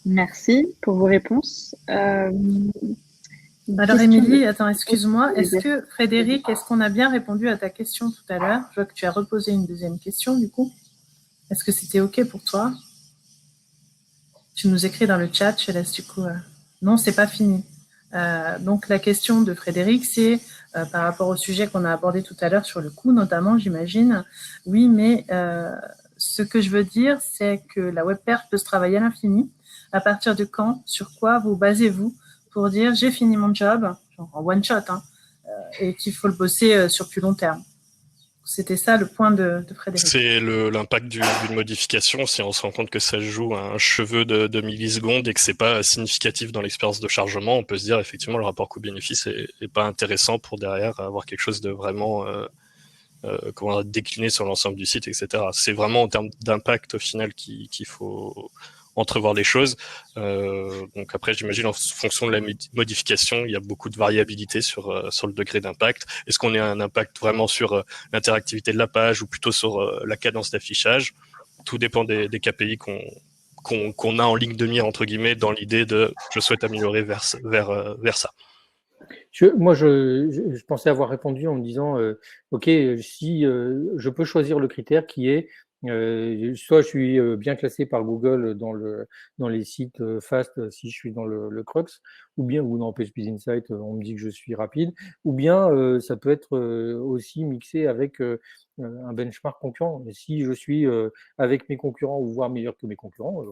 Merci pour vos réponses. Alors Émilie, attends, excuse-moi. Est-ce que Frédéric, est-ce qu'on a bien répondu à ta question tout à l'heure? Je vois que tu as reposé une deuxième question du coup. Est-ce que c'était OK pour toi? Tu nous écris dans le chat, je laisse du coup. Non, c'est pas fini. Donc la question de Frédéric, c'est par rapport au sujet qu'on a abordé tout à l'heure sur le coût, notamment, j'imagine. Oui, mais ce que je veux dire, c'est que la WebPerf peut se travailler à l'infini. À partir de quand, sur quoi vous basez-vous pour dire j'ai fini mon job, genre en one shot, hein, et qu'il faut le bosser sur plus long terme? C'était ça le point de Frédéric. C'est l'impact d'une modification. Si on se rend compte que ça joue un cheveu de millisecondes et que c'est pas significatif dans l'expérience de chargement, on peut se dire effectivement le rapport coût-bénéfice est pas intéressant pour derrière avoir quelque chose de vraiment décliné sur l'ensemble du site, etc. C'est vraiment en termes d'impact au final qu'il faut entrevoir les choses. Donc après, j'imagine en fonction de la modification, il y a beaucoup de variabilité sur le degré d'impact. Est-ce qu'on a un impact vraiment sur l'interactivité de la page ou plutôt sur la cadence d'affichage? Tout dépend des KPI qu'on a en ligne de mire entre guillemets dans l'idée de je souhaite améliorer vers ça. Moi, je pensais avoir répondu en me disant ok, si je peux choisir le critère qui est soit je suis bien classé par Google dans les sites fast si je suis dans le Crux, ou dans PageSpeed Insight, on me dit que je suis rapide, ou bien ça peut être aussi mixé avec un benchmark concurrent. Et si je suis avec mes concurrents ou voire meilleur que mes concurrents,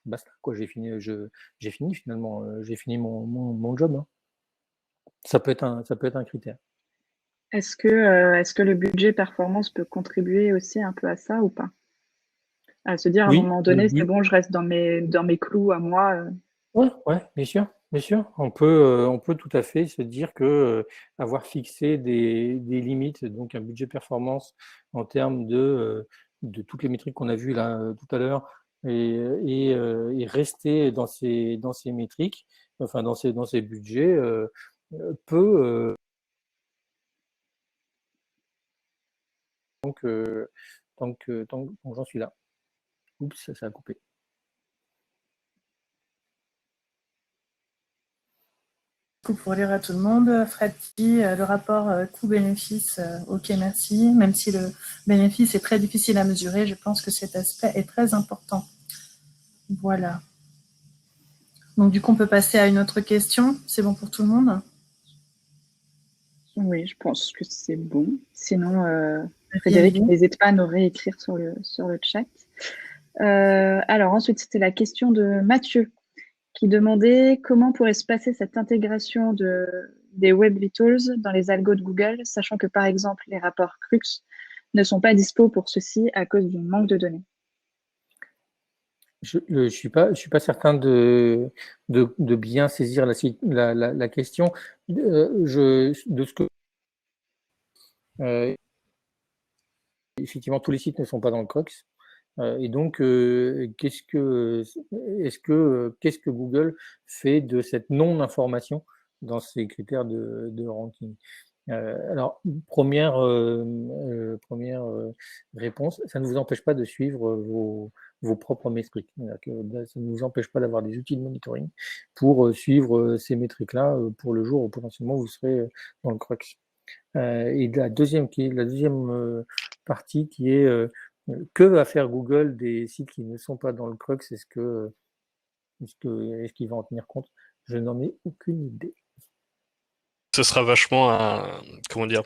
basta, quoi, j'ai fini finalement, j'ai fini mon job. Hein. Ça peut être un critère. Est-ce que le budget performance peut contribuer aussi un peu à ça ou pas? À se dire à un Oui, moment donné, c'est bon, je reste dans mes clous à moi. ouais, bien sûr, bien sûr. On peut tout à fait se dire que avoir fixé des limites, donc un budget performance en termes de toutes les métriques qu'on a vues là tout à l'heure, et rester dans ces métriques, enfin dans ces budgets, peut tant que j'en suis là. Oups, ça a coupé. Pour lire à tout le monde, Fred dit le rapport coût-bénéfice, ok merci, même si le bénéfice est très difficile à mesurer, je pense que cet aspect est très important. Voilà. Donc du coup on peut passer à une autre question, c'est bon pour tout le monde? Oui, je pense que c'est bon. Sinon, Frédéric, n'hésite pas à nous réécrire sur le chat. Alors ensuite, c'était la question de Mathieu qui demandait comment pourrait se passer cette intégration des Web Vitals dans les algos de Google, sachant que par exemple les rapports Crux ne sont pas dispo pour ceci à cause du manque de données. Je suis pas certain de bien saisir la question. De ce que effectivement tous les sites ne sont pas dans le Crux. Et donc, qu'est-ce que Google fait de cette non-information dans ses critères de ranking? Alors, première réponse, ça ne vous empêche pas de suivre vos propres métriques. Ça ne vous empêche pas d'avoir des outils de monitoring pour suivre ces métriques-là pour le jour où potentiellement vous serez dans le crux. Et la deuxième partie qui est que va faire Google des sites qui ne sont pas dans le crux? Est-ce qu'il va en tenir compte? Je n'en ai aucune idée. Ce sera vachement comment dire,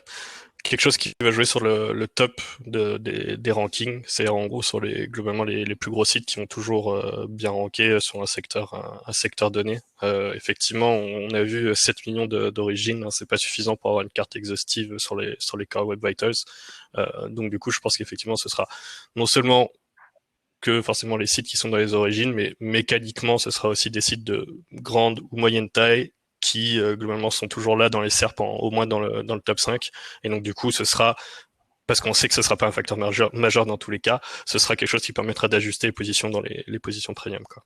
quelque chose qui va jouer sur le top des rankings. C'est en gros sur globalement les plus gros sites qui ont toujours bien ranké sur un secteur donné. Effectivement, on a vu 7 millions d'origines, hein, c'est pas suffisant pour avoir une carte exhaustive sur les Core Web Vitals. Donc du coup, je pense qu'effectivement, ce sera non seulement que forcément les sites qui sont dans les origines, mais mécaniquement, ce sera aussi des sites de grande ou moyenne taille qui globalement sont toujours là dans les SERP, au moins dans le top 5. Et donc du coup, ce sera, parce qu'on sait que ce sera pas un facteur majeur dans tous les cas, ce sera quelque chose qui permettra d'ajuster les positions dans les positions premium, quoi.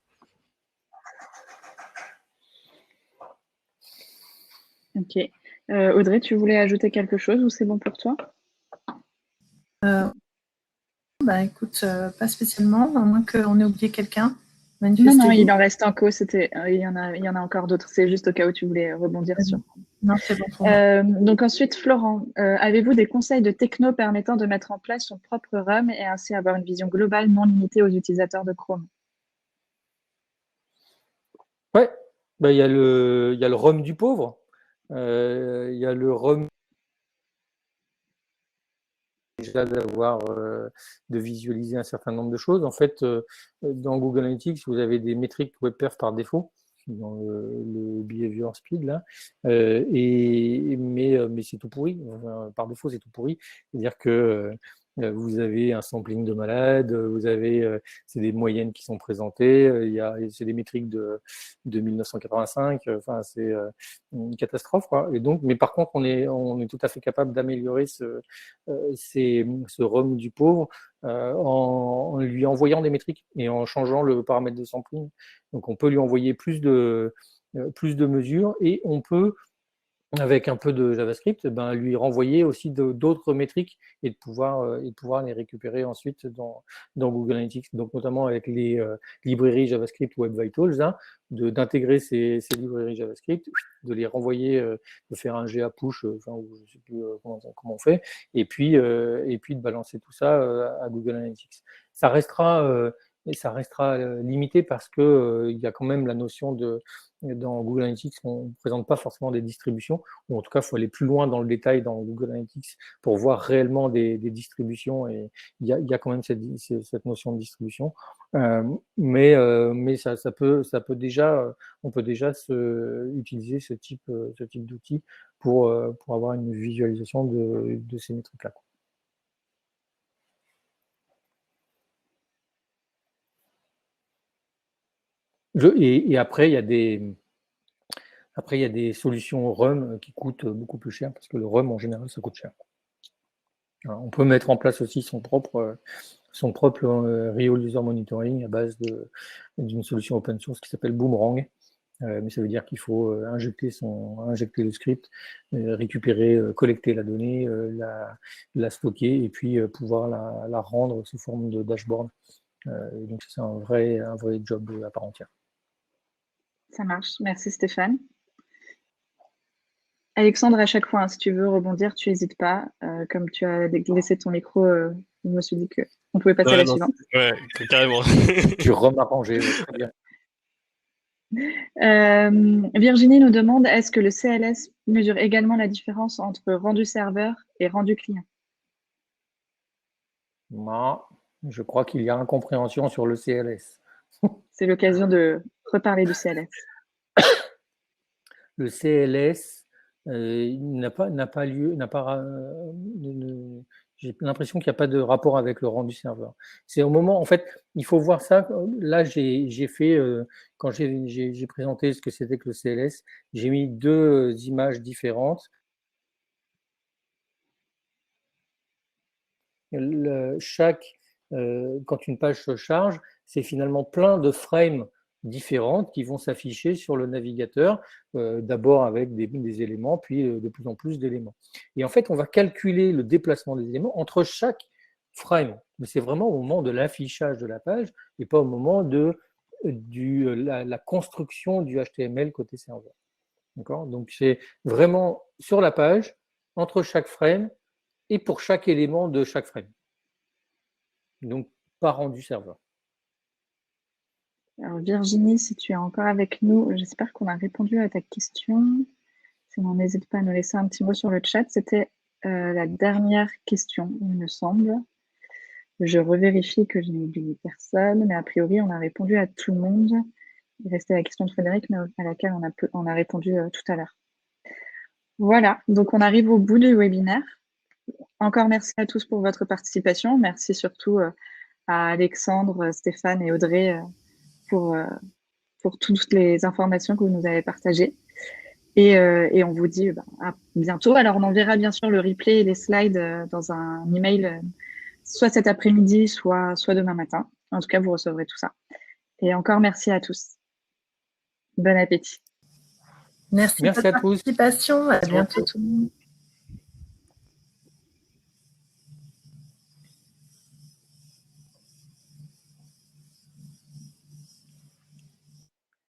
Ok. Audrey, tu voulais ajouter quelque chose ou c'est bon pour toi? Bah écoute, pas spécialement, à moins qu'on ait oublié quelqu'un. Non, il en reste un co, il y en a encore d'autres, c'est juste au cas où tu voulais rebondir sur. Non, c'est bon pour moi. Donc ensuite, Florent, avez-vous des conseils de techno permettant de mettre en place son propre RAM et ainsi avoir une vision globale non limitée aux utilisateurs de Chrome? Ouais, bah, il y a le ROM du pauvre, il y a le ROM déjà de visualiser un certain nombre de choses. En fait, dans Google Analytics, vous avez des métriques WebPerf par défaut dans le behavior speed là, mais c'est tout pourri. Enfin, par défaut, c'est tout pourri. C'est-à-dire que vous avez un sampling de malade, c'est des moyennes qui sont présentées, c'est des métriques de 1985, enfin c'est une catastrophe, quoi. Et donc, mais par contre, on est tout à fait capable d'améliorer ce ROM du pauvre en lui envoyant des métriques et en changeant le paramètre de sampling. Donc on peut lui envoyer plus de mesures et on peut, avec un peu de JavaScript, lui renvoyer aussi d'autres métriques et de pouvoir les récupérer ensuite dans Google Analytics. Donc notamment avec les librairies JavaScript Web Vitals, hein, d'intégrer ces librairies JavaScript, de les renvoyer, de faire un GA push, enfin, je ne sais plus comment on fait, et puis de balancer tout ça à Google Analytics. Ça restera limité parce que il y a quand même la notion dans Google Analytics, on ne présente pas forcément des distributions, ou en tout cas, il faut aller plus loin dans le détail dans Google Analytics pour voir réellement des distributions, et il y a quand même cette notion de distribution. Mais ça peut déjà, on peut déjà utiliser ce type d'outil pour avoir une visualisation de ces métriques-là. Et après, il y a des solutions RUM qui coûtent beaucoup plus cher, parce que le RUM, en général, ça coûte cher. Alors, on peut mettre en place aussi son propre Real User Monitoring à base d'une solution open source qui s'appelle Boomerang. Mais ça veut dire qu'il faut injecter le script, récupérer, collecter la donnée, la stocker, et puis pouvoir la rendre sous forme de dashboard. Donc c'est un vrai job à part entière. Ça marche. Merci Stéphane. Alexandre, à chaque fois, hein, si tu veux rebondir, tu n'hésites pas. Comme tu as laissé ton micro, je me suis dit qu'on pouvait passer à la suivante. Ouais, carrément. Tu m'arranger, très bien. Virginie nous demande, est-ce que le CLS mesure également la différence entre rendu serveur et rendu client? Non, je crois qu'il y a incompréhension sur le CLS. C'est l'occasion de reparler du CLS. Le CLS n'a pas lieu, j'ai l'impression qu'il n'y a pas de rapport avec le rendu serveur. C'est au moment, en fait, il faut voir ça. Là, j'ai fait, quand j'ai présenté ce que c'était que le CLS, j'ai mis deux images différentes. Quand une page se charge, c'est finalement plein de frames différentes qui vont s'afficher sur le navigateur, d'abord avec des éléments, puis de plus en plus d'éléments. Et en fait, on va calculer le déplacement des éléments entre chaque frame. Mais c'est vraiment au moment de l'affichage de la page et pas au moment de la construction du HTML côté serveur. D'accord ? Donc, c'est vraiment sur la page, entre chaque frame et pour chaque élément de chaque frame. Donc, pas rendu serveur. Alors Virginie, si tu es encore avec nous, j'espère qu'on a répondu à ta question. Sinon, n'hésite pas à nous laisser un petit mot sur le chat. C'était la dernière question, il me semble. Je revérifie que je n'ai oublié personne, mais a priori, on a répondu à tout le monde. Il restait la question de Frédéric, mais à laquelle on a répondu tout à l'heure. Voilà, donc on arrive au bout du webinaire. Encore merci à tous pour votre participation. Merci surtout à Alexandre, Stéphane et Audrey pour toutes les informations que vous nous avez partagées. Et on vous dit à bientôt. Alors, on enverra bien sûr le replay et les slides dans un email, soit cet après-midi, soit demain matin. En tout cas, vous recevrez tout ça. Et encore merci à tous. Bon appétit. Merci de votre participation. À bientôt tout le monde.